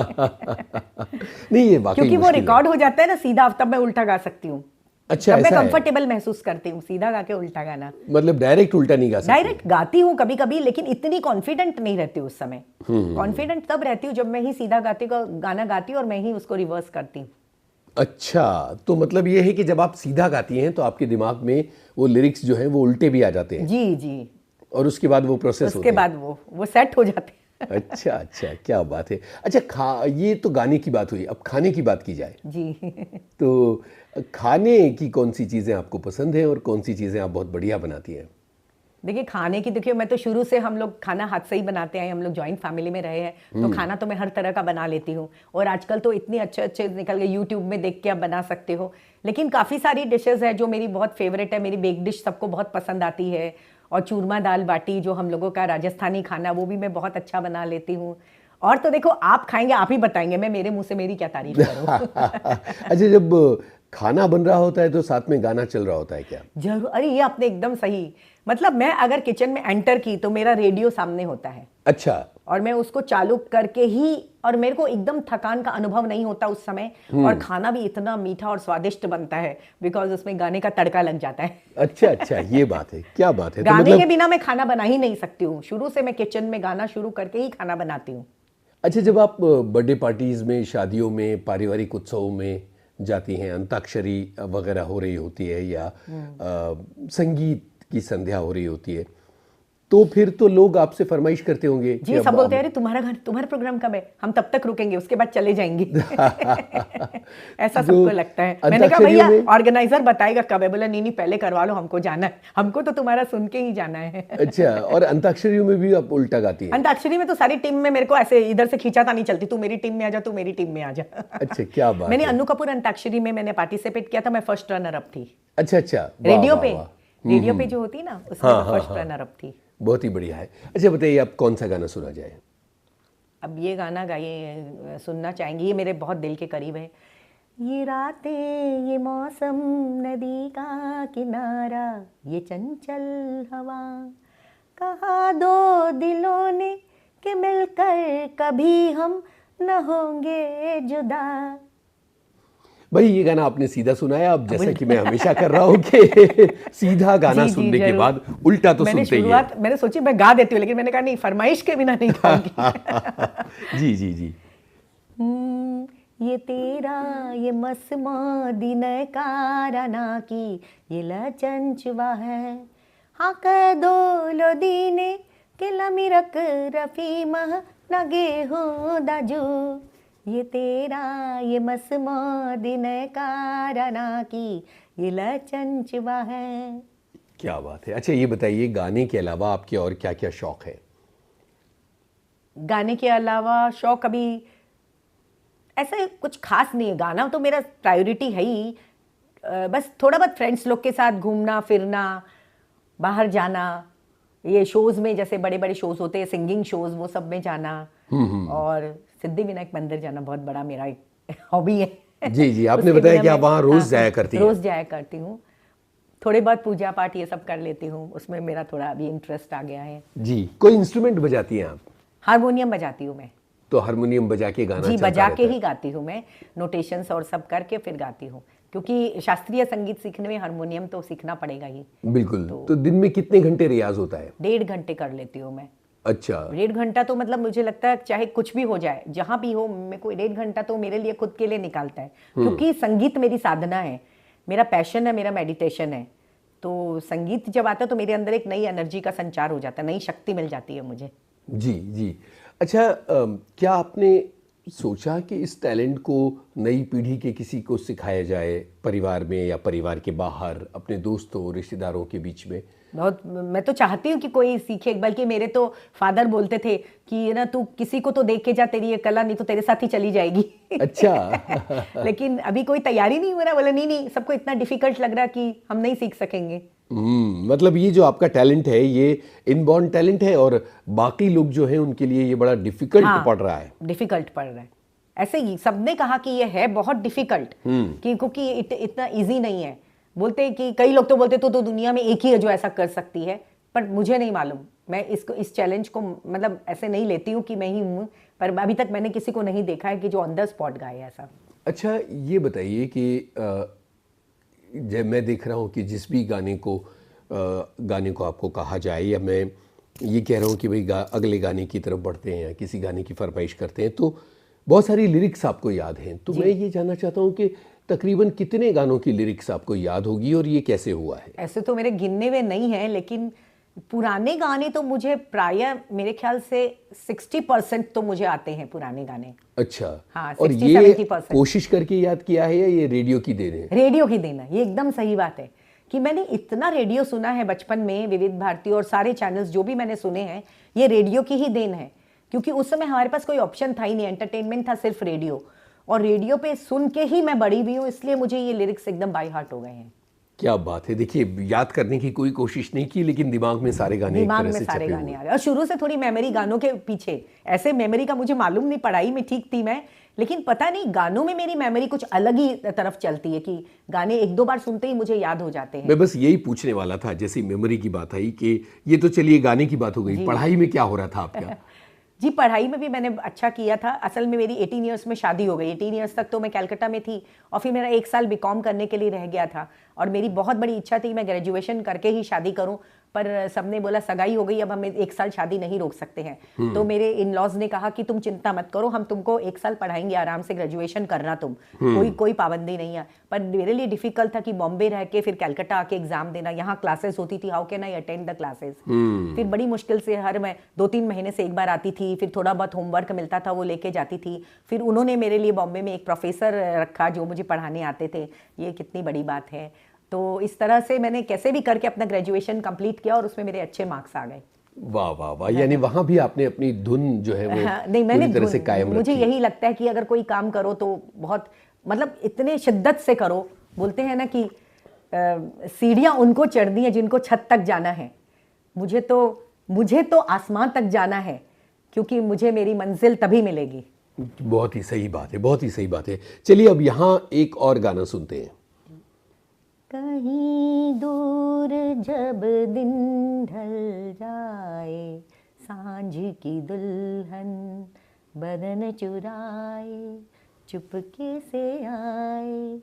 नहीं, ये वाकई
क्योंकि वो
मुश्किल है।
रिकॉर्ड हो जाता है ना सीधा, तब मैं उल्टा गा सकती हूँ।
अच्छा,
मैं
ऐसा है?
कंफर्टेबल महसूस करती हूँ सीधा गा के उल्टा गाना।
मतलब डायरेक्ट उल्टा नहीं गा सकती?
डायरेक्ट गाती हूँ कभी कभी, लेकिन इतनी कॉन्फिडेंट नहीं रहती उस समय। कॉन्फिडेंट तब रहती हूँ जब मैं ही सीधा गाना गाती हूँ और मैं ही उसको रिवर्स करती हूँ।
अच्छा, तो मतलब ये है कि जब आप सीधा गाती हैं तो आपके दिमाग में वो लिरिक्स जो हैं वो उल्टे भी आ जाते हैं?
जी।
और उसके बाद वो प्रोसेस होते हैं?
उसके बाद वो सेट हो जाते हैं।
अच्छा, क्या बात है। अच्छा, ये तो गाने की बात हुई, अब खाने की बात की जाए
जी।
तो खाने की कौन सी चीज़ें आपको पसंद है और कौन सी चीज़ें आप बहुत बढ़िया बनाती हैं?
देखिए, खाने की, देखिए, मैं तो शुरू से, हम लोग खाना हाथ से ही बनाते हैं, हम लोग जॉइंट फैमिली में रहे हैं, तो खाना तो मैं हर तरह का बना लेती हूँ, और आजकल तो इतने अच्छे निकल गए, यूट्यूब में देख के आप बना सकते हो। लेकिन काफ़ी सारी डिशेज़ है जो मेरी बहुत फेवरेट है, मेरी बेक डिश सबको बहुत पसंद आती है, और चूरमा दाल बाटी जो हम लोगों का राजस्थानी खाना, वो भी मैं बहुत अच्छा बना लेती हूँ। और तो देखो, आप खाएंगे, आप ही बताएंगे, मैं मेरे मुंह से मेरी क्या तारीफ करूँ।
अच्छा, जब खाना बन रहा होता है तो साथ में गाना चल रहा होता है क्या?
जरूर। अरे, ये आपने एकदम सही, मतलब मैं अगर किचन में एंटर की तो मेरा रेडियो सामने होता है।
अच्छा।
और मैं उसको चालू करके ही, और मेरे को एकदम थकान का अनुभव नहीं होता उस समय, और खाना भी इतना मीठा और स्वादिष्ट बनता है बिकॉज उसमें गाने का तड़का लग जाता है।
अच्छा, ये बात है, क्या बात है।
गाने के बिना मैं खाना बना ही नहीं सकती हूँ, शुरू से मैं किचन में गाना शुरू करके ही खाना बनाती हूँ।
अच्छा, जब आप बर्थडे पार्टीज में, शादियों में, पारिवारिक उत्सवों में जाती हैं, अंताक्षरी वगैरह हो रही होती है, या संगीत की संध्या हो रही होती है, तो फिर तो लोग आपसे फरमाइश करते होंगे
जी, सब बोलते हैं, अरे तुम्हारा प्रोग्राम कब है, हम तब तक रुकेंगे, उसके बाद चले जाएंगे। ऐसा सबको लगता है। मैंने कहा, भैया ऑर्गेनाइजर बताएगा कब है, बोला नहीं पहले करवा लो, हमको जाना है, हमको तो तुम्हारा सुन के ही जाना है।
अच्छा, और अंताक्षरियों में भी आप उल्टा गाती हैं?
अंताक्षरी में तो सारी टीम में मेरे को ऐसे इधर से खींचाता नहीं चलती, तू मेरी टीम में आ जा, तू मेरी टीम में आ जा।
अच्छा, क्या बात।
मैंने अन्नू कपूर अंताक्षरी में मैंने पार्टिसिपेट किया था, मैं फर्स्ट रनर अप थी।
अच्छा,
रेडियो पे जो होती ना, उसमें फर्स्ट रनर अप थी।
बहुत ही बढ़िया है। अच्छा, बताइए, आप कौन सा गाना सुना जाए?
अब ये गाना गाइए, सुनना चाहेंगे, ये मेरे बहुत दिल के करीब है। ये रातें, ये मौसम, नदी का किनारा, ये चंचल हवा, कहा दो दिलों ने कि मिलकर कभी हम न होंगे जुदा।
भाई ये गाना आपने सीधा सुनाया, अब जैसा कि मैं हमेशा कर रहा हूँ कि सीधा गाना
जी,
सुनने के
जरूर।
बाद उल्टा तो
मैंने
सुनते ही है।
शुरुआत मैंने सोची मैं गा देती हूँ, लेकिन मैंने कहा नहीं, फरमाइश के बिना नहीं गाऊंगी।
जी जी जी।
ये तेरा ये मसमादी नकाराना की ये लचंचवा है, हाँ कह दो लो दीने के लमिरक रफी मह नगे हो दाजू। ये तेरा ये मसमादी नकाराना की ये लचंचवा है।
क्या बात है। अच्छा ये बताइए, गाने के अलावा आपके और क्या क्या शौक है?
गाने के अलावा शौक अभी ऐसा कुछ खास नहीं है, गाना तो मेरा प्रायोरिटी है ही। बस थोड़ा बहुत फ्रेंड्स लोग के साथ घूमना फिरना, बाहर जाना, ये शोज में जैसे बड़े बड़े शोज होते हैं, सिंगिंग शोज, वो सब में जाना, और सिद्धिविनायक मंदिर जाना बहुत बड़ा मेरा एक हॉबी है।
जी जी, आपने
उसके
बताया
बिना
कि आप
मैं-
वहाँ रोज जाया करती हैं।
रोज जाया करती हूँ, थोड़े बहुत पूजा पाठ ये सब कर लेती हूँ, उसमें मेरा थोड़ा अभी इंटरेस्ट आ गया है।
जी, कोई इंस्ट्रूमेंट बजाती हैं आप?
हारमोनियम बजाती हूँ मैं।
तो हारमोनियम बजा के गाना
जी,
चलता
बजा के
रहता
ही गाती हूँ मैं, नोटेशंस और सब करके फिर गाती हूँ, क्योंकि शास्त्रीय संगीत सीखने में हारमोनियम तो सीखना पड़ेगा ही।
है। बिल्कुल। तो दिन में कितने घंटे रियाज होता है?
1.5 घंटे कर लेती हूँ मैं।
अच्छा।
1.5 घंटा तो मतलब मुझे लगता है चाहे कुछ भी हो जाए, जहां भी हो, मेरे को 1.5 घंटा तो मेरे लिए खुद के लिए निकालता है, क्योंकि संगीत मेरी साधना है, मेरा पैशन है, मेरा मेडिटेशन है। तो संगीत जब आता है तो मेरे अंदर एक नई एनर्जी का संचार हो जाता है, नई शक्ति मिल जाती है मुझे।
जी जी। अच्छा क्या आपने सोचा कि इस टैलेंट को नई पीढ़ी के किसी को सिखाया जाए, परिवार में या परिवार के बाहर, अपने दोस्तों रिश्तेदारों के बीच में?
बहुत, मैं तो चाहती हूँ कि कोई सीखे, बल्कि मेरे तो फादर बोलते थे कि ना तू किसी को तो देख के जा, तेरी ये कला नहीं तो तेरे साथ ही चली जाएगी।
अच्छा।
लेकिन अभी कोई तैयारी नहीं हो रहा, बोले नहीं नहीं, सबको इतना डिफिकल्ट लग रहा कि हम नहीं सीख सकेंगे।
मतलब ये जो आपका टैलेंट है ये इनबॉर्न टैलेंट है, और बाकी लोग जो हैं उनके लिए ये बड़ा डिफिकल्ट पड़ रहा है।
डिफिकल्ट पड़ रहा है, ऐसे ही सबने कहा कि ये है बहुत डिफिकल्ट, क्योंकि इतना इजी नहीं है। बोलते हैं कि कई लोग तो बोलते तो दुनिया में एक ही है जो ऐसा कर सकती है, पर मुझे नहीं मालूम। मैं इस चैलेंज को मतलब ऐसे नहीं लेती हूँ कि मैं ही हूँ, पर अभी तक मैंने किसी को नहीं देखा है कि जो ऑन द स्पॉट गाए ऐसा।
अच्छा ये बताइए कि जब मैं देख रहा हूँ कि जिस भी गाने को आपको कहा जाए, या मैं ये कह रहा हूँ कि भाई अगले गाने की तरफ बढ़ते हैं या किसी गाने की फरमाइश करते हैं, तो बहुत सारी लिरिक्स आपको याद हैं। तो मैं ये जानना चाहता हूँ कि तकरीबन कितने गानों की लिरिक्स आपको याद होगी और ये कैसे हुआ है?
ऐसे तो मेरे गिनने में नहीं है, लेकिन पुराने गाने तो मुझे प्राय मेरे ख्याल से 60% तो मुझे आते हैं पुराने गाने।
अच्छा।
हाँ,
और
60-70%
कोशिश करके याद किया है या ये रेडियो की देन है?
रेडियो की देन है, ये एकदम सही बात है कि मैंने इतना रेडियो सुना है बचपन में, विविध भारती और सारे चैनल्स जो भी मैंने सुने हैं, ये रेडियो की ही देन है, क्योंकि उस समय हमारे पास कोई ऑप्शन था ही नहीं, एंटरटेनमेंट था सिर्फ रेडियो, और रेडियो पे सुन के ही मैं बड़ी हुई हूँ, इसलिए मुझे ये लिरिक्स एकदम बाय हार्ट हो गए हैं।
क्या बात है। देखिए, याद करने की कोई कोशिश नहीं की, लेकिन दिमाग में सारे गाने एक तरह से
सारे
छपे
गाने
हुए।
आ गए, और शुरू से थोड़ी मेमोरी गानों के पीछे, ऐसे मेमोरी का मुझे मालूम नहीं, पढ़ाई में ठीक थी मैं, लेकिन पता नहीं गानों में मेरी मेमोरी कुछ अलग ही तरफ चलती है कि गाने 1-2 बार सुनते ही मुझे याद हो जाते हैं।
मैं बस यही पूछने वाला था, जैसे मेमोरी की बात आई, कि ये तो चलिए गाने की बात हो गई, पढ़ाई में क्या हो रहा था आपका?
जी, पढ़ाई में भी मैंने अच्छा किया था। असल में मेरी 18 ईयर्स में शादी हो गई। 18 ईयर्स तक तो मैं कलकत्ता में थी, और फिर मेरा 1 साल बीकॉम करने के लिए रह गया था, और मेरी बहुत बड़ी इच्छा थी मैं ग्रेजुएशन करके ही शादी करूं, पर सबने बोला सगाई हो गई, अब हम 1 साल शादी नहीं रोक सकते हैं। तो मेरे इन लॉज ने कहा कि तुम चिंता मत करो, हम तुमको 1 साल पढ़ाएंगे, आराम से ग्रेजुएशन करना तुम, कोई पाबंदी नहीं है। पर मेरे लिए डिफिकल्ट था कि बॉम्बे रह के फिर कलकत्ता आके एग्जाम देना, यहाँ क्लासेस होती थी, how can I attend the classes. फिर बड़ी मुश्किल से हर मैं 2-3 महीने से एक बार आती थी, फिर थोड़ा बहुत होमवर्क मिलता था वो लेके जाती थी। फिर उन्होंने मेरे लिए बॉम्बे में एक प्रोफेसर रखा जो मुझे पढ़ाने आते थे, ये कितनी बड़ी बात है। तो इस तरह से मैंने कैसे भी करके अपना ग्रेजुएशन कंप्लीट किया, और उसमें मेरे अच्छे मार्क्स आ गए।
वाह वाह वाह। यानी वहां भी आपने अपनी धुन जो है वो
नहीं, मैंने
पूरी तरह से कायम रखी।
मुझे यही लगता है कि अगर कोई काम करो तो बहुत मतलब इतने शिद्दत से करो। बोलते हैं ना कि सीढ़ियां उनको चढ़नी है जिनको छत तक जाना है, मुझे तो आसमान तक जाना है, क्योंकि मुझे मेरी मंजिल तभी मिलेगी
बहुत ही सही बात है, बहुत ही सही बात है। चलिए अब यहाँ एक और गाना सुनते हैं।
कहीं दूर जब दिन ढल जाए, सांझ की दुल्हन बदन चुराए, चुपके से आए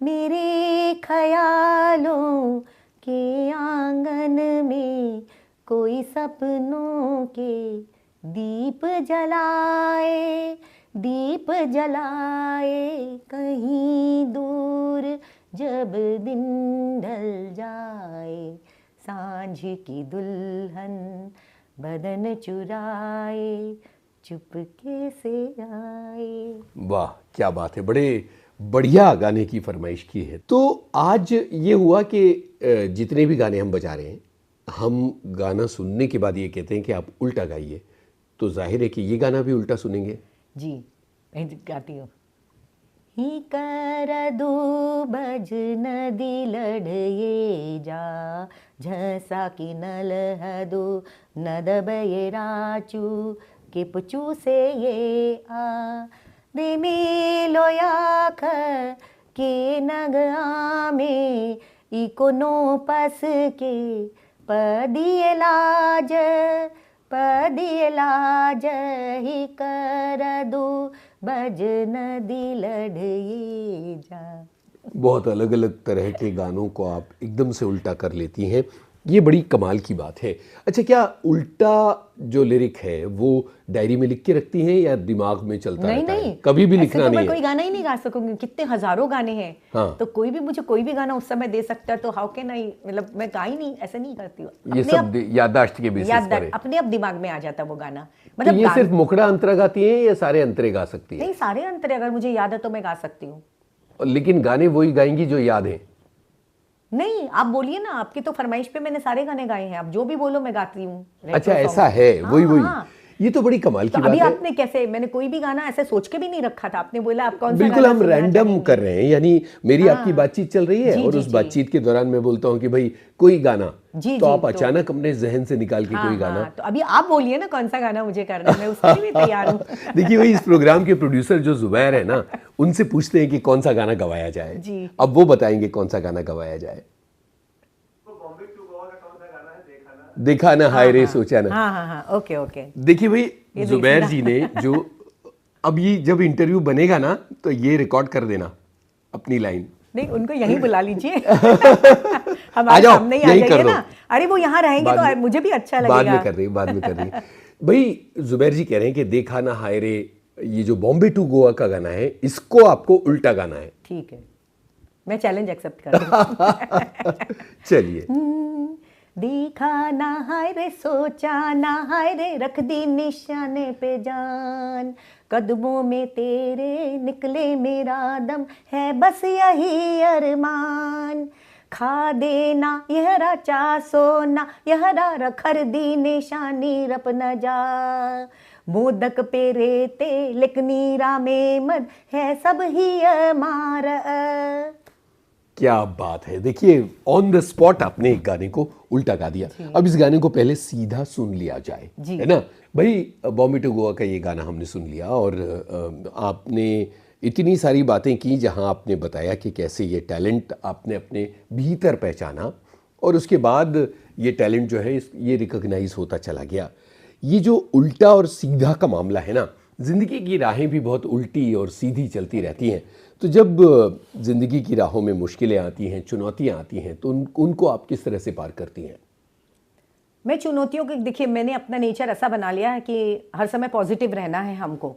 मेरे ख्यालों के आंगन में, कोई सपनों के दीप जलाए, दीप जलाए। कहीं दूर जब दिन ढल जाए, सांझ की दुल्हन बदन चुराए, चुपके से आए।
वाह क्या बात है, बड़े बढ़िया गाने की फरमाइश की है। तो आज ये हुआ कि जितने भी गाने हम बजा रहे हैं, हम गाना सुनने के बाद ये कहते हैं कि आप उल्टा गाइए, तो जाहिर है कि ये गाना भी उल्टा सुनेंगे।
जी मैं गाती हूँ। ही कर दू बज नदी लड़ये जा, झसा की नल हदू नदब ये राचू, के पुचू से ये आ दे मेलो याख के नग आमे, इको नो पस के पदिए लाज, पदिए लाज। ही कर दू बज नदी लड़ये जा।
बहुत अलग अलग तरह के गानों को आप एकदम से उल्टा कर लेती हैं, ये बड़ी कमाल की बात है। अच्छा, क्या उल्टा जो लिरिक है वो डायरी में लिख के रखती हैं या दिमाग में चलता रहता है? कभी भी लिखना
तो
नहीं
मैं
है?
कोई गाना ही नहीं गा सकूंगी, कितने हजारों गाने हैं।
हाँ।
तो कोई भी मुझे कोई भी गाना उस समय दे सकता है, तो हाउ कैन आई, मतलब मैं गा ही नहीं, ऐसे नहीं करती हूँ।
ये सब याददाश्त के बेसिस पर है?
अपने आप दिमाग में आ जाता है वो गाना।
तो ये सिर्फ मुखड़ा अंतरा गाती हैं या सारे अंतरे गा सकती है?
नहीं, सारे अंतरे अगर मुझे याद है तो मैं गा सकती हूँ।
लेकिन गाने वही गाएंगी जो याद हैं?
नहीं, आप बोलिए ना, आपकी तो फरमाइश पे मैंने सारे गाने गाए हैं, आप जो भी बोलो मैं गाती हूँ।
अच्छा ऐसा है? वही वही, ये तो बड़ी कमाल की बात है।
अभी आपने कैसे, मैंने कोई भी गाना ऐसे सोच के भी नहीं रखा था, आपने बोला आप कौन सा
बिल्कुल
गाना
हम रैंडम कर रहे हैं, यानी मेरी आपकी बातचीत चल रही है और उस बातचीत के दौरान मैं बोलता हूँ कि भाई कोई गाना, तो आप अचानक अपने जहन से निकाल के कोई गाना।
तो अभी आप बोलिए ना कौन सा गाना मुझे करना है, मैं उसके लिए भी तैयार हूँ।
देखिए भाई, इस प्रोग्राम के प्रोड्यूसर जो जुबैर है ना, उनसे पूछते हैं कि कौन सा गाना गवाया जाए। अब वो बताएंगे कौन सा गाना गवाया जाए। देखा ना हाय रे सोचा ना।
हाँ, ओके ओके।
देखिए भाई, जुबैर जी ने जो अब ये जब इंटरव्यू बनेगा ना, तो ये रिकॉर्ड कर देना अपनी लाइन।
नहीं, उनको यहीं बुला लीजिए। हमारे सामने ही आ जाइए ना। अरे वो यहाँ रहेंगे तो मुझे भी अच्छा लगेगा।
बाद में कर रही, बाद में कर रही। भाई जुबैर जी कह रहे हैं कि देखा ना हाय रे, ये जो बॉम्बे टू गोवा का गाना है, इसको आपको उल्टा गाना है।
ठीक है, मैं चैलेंज एक्सेप्ट कर रही हूँ।
चलिए।
देखा ना हाय रे सोचा ना हाय रे, रख दी निशाने पे जान, कदमों में तेरे निकले मेरा दम, है बस यही अरमान। खा देना यहरा चा सोना, यहरा रखर दी निशानी रप न जा, मोदक पे रेते लिकनीरा में मद, है सब ही अमार।
क्या बात है, देखिए ऑन द स्पॉट आपने एक गाने को उल्टा गा दिया। अब इस गाने को पहले सीधा सुन लिया जाए, है ना भाई। बॉम्बे टू गोवा का ये गाना हमने सुन लिया और आपने इतनी सारी बातें की, जहां आपने बताया कि कैसे ये टैलेंट आपने अपने भीतर पहचाना और उसके बाद ये टैलेंट जो है ये रिकॉग्नाइज होता चला गया। ये जो उल्टा और सीधा का मामला है ना, ज़िंदगी की राहें भी बहुत उल्टी और सीधी चलती रहती हैं। तो जब ज़िंदगी की राहों में मुश्किलें आती हैं, चुनौतियां आती हैं, तो उनको आप किस तरह से पार करती हैं?
मैं चुनौतियों के, देखिए मैंने अपना नेचर ऐसा बना लिया है कि हर समय पॉजिटिव रहना है हमको।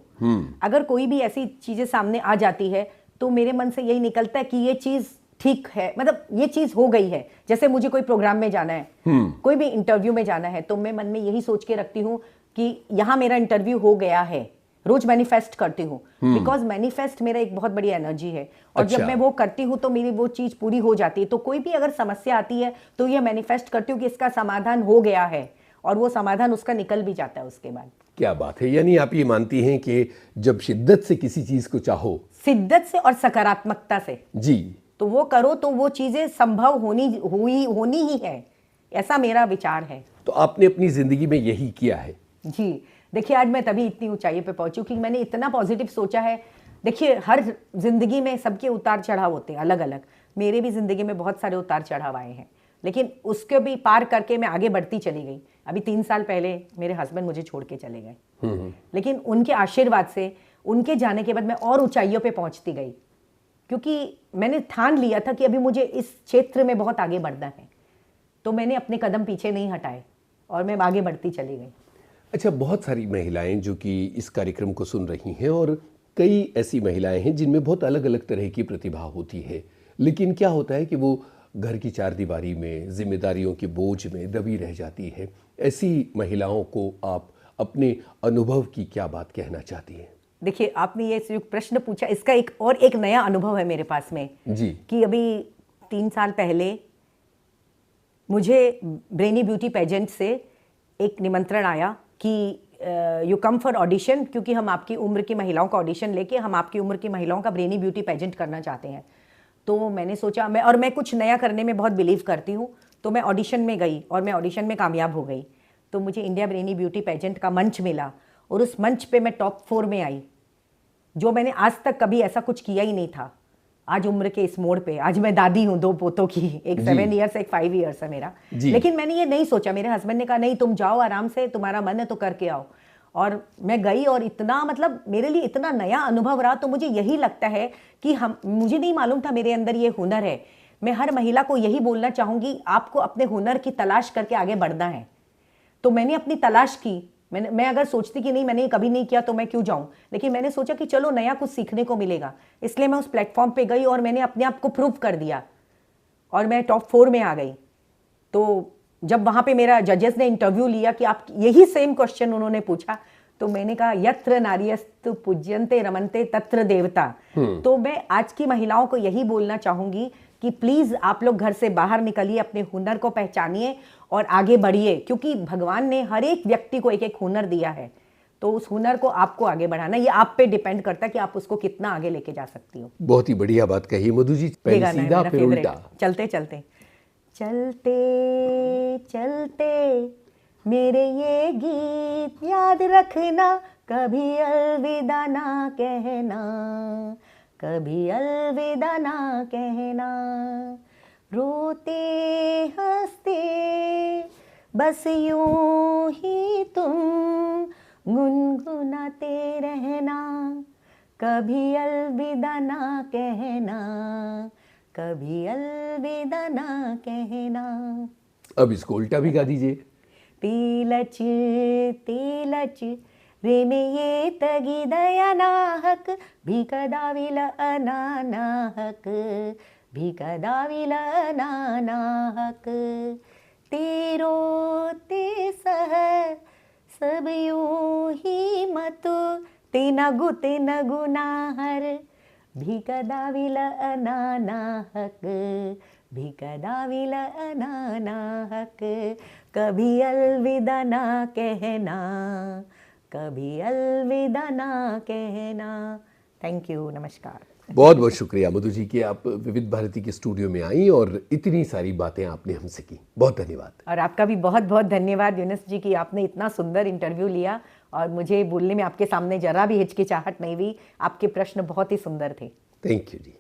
अगर कोई भी ऐसी चीज़ें सामने आ जाती है तो मेरे मन से यही निकलता है कि ये चीज़ ठीक है, मतलब ये चीज़ हो गई है। जैसे मुझे कोई प्रोग्राम में जाना है, कोई भी इंटरव्यू में जाना है, तो मैं मन में यही सोच के रखती हूँ कि यहाँ मेरा इंटरव्यू हो गया है। रोज मैनिफेस्ट करती हूँ, बिकॉज मैनिफेस्ट मेरा एक बहुत बड़ी एनर्जी है और जब मैं वो करती हूँ तो मेरी वो चीज पूरी हो जाती है। तो कोई भी अगर समस्या आती है तो ये मैनिफेस्ट करती हूँ कि इसका समाधान हो गया है और वो समाधान उसका निकल भी जाता है उसके बाद।
क्या बात है, यानी आप ये मानती हैं कि जब शिद्दत से किसी चीज को चाहो,
शिद्दत से और सकारात्मकता से
जी,
तो वो करो तो वो चीजें संभव होनी ही है, ऐसा मेरा विचार है।
तो आपने अपनी जिंदगी में यही किया है?
जी, देखिए आज मैं तभी इतनी ऊंचाई पे पहुंची कि मैंने इतना पॉजिटिव सोचा है। देखिए हर जिंदगी में सबके उतार चढ़ाव होते हैं अलग अलग, मेरे भी जिंदगी में बहुत सारे उतार चढ़ाव आए हैं, लेकिन उसके भी पार करके मैं आगे बढ़ती चली गई। अभी 3 साल पहले मेरे हस्बैंड मुझे छोड़ के चले गए, लेकिन उनके आशीर्वाद से, उनके जाने के बाद मैं और ऊंचाइयों पे पहुंचती गई, क्योंकि मैंने ठान लिया था कि अभी मुझे इस क्षेत्र में बहुत आगे बढ़ना है। तो मैंने अपने कदम पीछे नहीं हटाए और मैं आगे बढ़ती चली गई।
अच्छा, बहुत सारी महिलाएं जो कि इस कार्यक्रम को सुन रही हैं, और कई ऐसी महिलाएं हैं जिनमें बहुत अलग अलग तरह की प्रतिभा होती है, लेकिन क्या होता है कि वो घर की चारदीवारी में जिम्मेदारियों के बोझ में दबी रह जाती है। ऐसी महिलाओं को आप अपने अनुभव की क्या बात कहना चाहती हैं?
देखिए आपने ये जो प्रश्न पूछा, इसका एक नया अनुभव है मेरे पास में
जी।
कि अभी 3 साल पहले मुझे ब्रेनी ब्यूटी पेजेंट से एक निमंत्रण आया कि यू कम फॉर ऑडिशन, क्योंकि हम आपकी उम्र की महिलाओं का ऑडिशन लेके हम आपकी उम्र की महिलाओं का ब्रेनी ब्यूटी पेजेंट करना चाहते हैं। तो मैंने सोचा, मैं कुछ नया करने में बहुत बिलीव करती हूँ, तो मैं ऑडिशन में गई और मैं ऑडिशन में कामयाब हो गई। तो मुझे इंडिया ब्रेनी ब्यूटी पेजेंट का मंच मिला और उस मंच पे मैं टॉप 4 में आई, जो मैंने आज तक कभी ऐसा कुछ किया ही नहीं था। आज उम्र के इस मोड़ पे, आज मैं दादी हूँ 2 पोतों की, एक 7 ईयर्स एक 5 ईयर्स है मेरा। लेकिन मैंने ये नहीं सोचा, मेरे हस्बैंड ने कहा नहीं तुम जाओ आराम से, तुम्हारा मन है तो करके आओ। और मैं गई और इतना मतलब मेरे लिए इतना नया अनुभव रहा। तो मुझे यही लगता है कि मुझे नहीं मालूम था मेरे अंदर ये हुनर है। मैं हर महिला को यही बोलना चाहूँगी, आपको अपने हुनर की तलाश करके आगे बढ़ना है। तो मैंने अपनी तलाश की। मैं अगर सोचती कि नहीं मैंने कभी नहीं किया तो मैं क्यों जाऊं, लेकिन मैंने सोचा कि चलो नया कुछ सीखने को मिलेगा, इसलिए मैं उस प्लेटफॉर्म पे गई और मैंने अपने आप को प्रूव कर दिया और मैं टॉप 4 में आ गई। तो जब वहां पे मेरा जजेस ने इंटरव्यू लिया कि आप, यही सेम क्वेश्चन उन्होंने पूछा, तो मैंने कहा यत्र नार्यस्तु पूज्यन्ते रमन्ते तत्र देवता। तो मैं आज की महिलाओं को यही बोलना चाहूंगी कि प्लीज आप लोग घर से बाहर निकलिए, अपने हुनर को पहचानिए और आगे बढ़िए, क्योंकि भगवान ने हर एक व्यक्ति को एक एक हुनर दिया है। तो उस हुनर को आपको आगे बढ़ाना, ये आप पे डिपेंड करता है कि आप उसको कितना आगे लेके जा सकती हो।
बहुत ही बढ़िया बात कही मधु जी। पहले सीधा फिर उल्टा।
चलते चलते चलते चलते मेरे ये गीत याद रखना, कभी अलविदा ना कहना, कभी अलविदा ना कहना। रोते हंसते बस यूं ही तुम गुनगुनाते रहना, कभी अलविदा ना कहना, कभी अलविदा ना कहना।
अब इसको उल्टा भी गा दीजिए।
तीलच तीलच रेमे ये तगिदया नाहक, भीकदाविल अनानाहक, भीकदाविल अनानाहक। तेरो ते सह सब यूं ही मतु, तेना गुनाहर, भीकदाविल अनानाहक, भीकदाविल अनानाहक। कभी अलविदा ना कहना, कभी अलविदा ना कहना। थैंक यू, नमस्कार।
बहुत बहुत शुक्रिया मधु जी कि आप विविध भारती के स्टूडियो में आई और इतनी सारी बातें आपने हमसे की। बहुत धन्यवाद।
और आपका भी बहुत बहुत धन्यवाद यूनुस जी कि आपने इतना सुंदर इंटरव्यू लिया और मुझे बोलने में आपके सामने जरा भी हिचकिचाहट नहीं हुई। आपके प्रश्न बहुत ही सुंदर थे।
Thank you ji.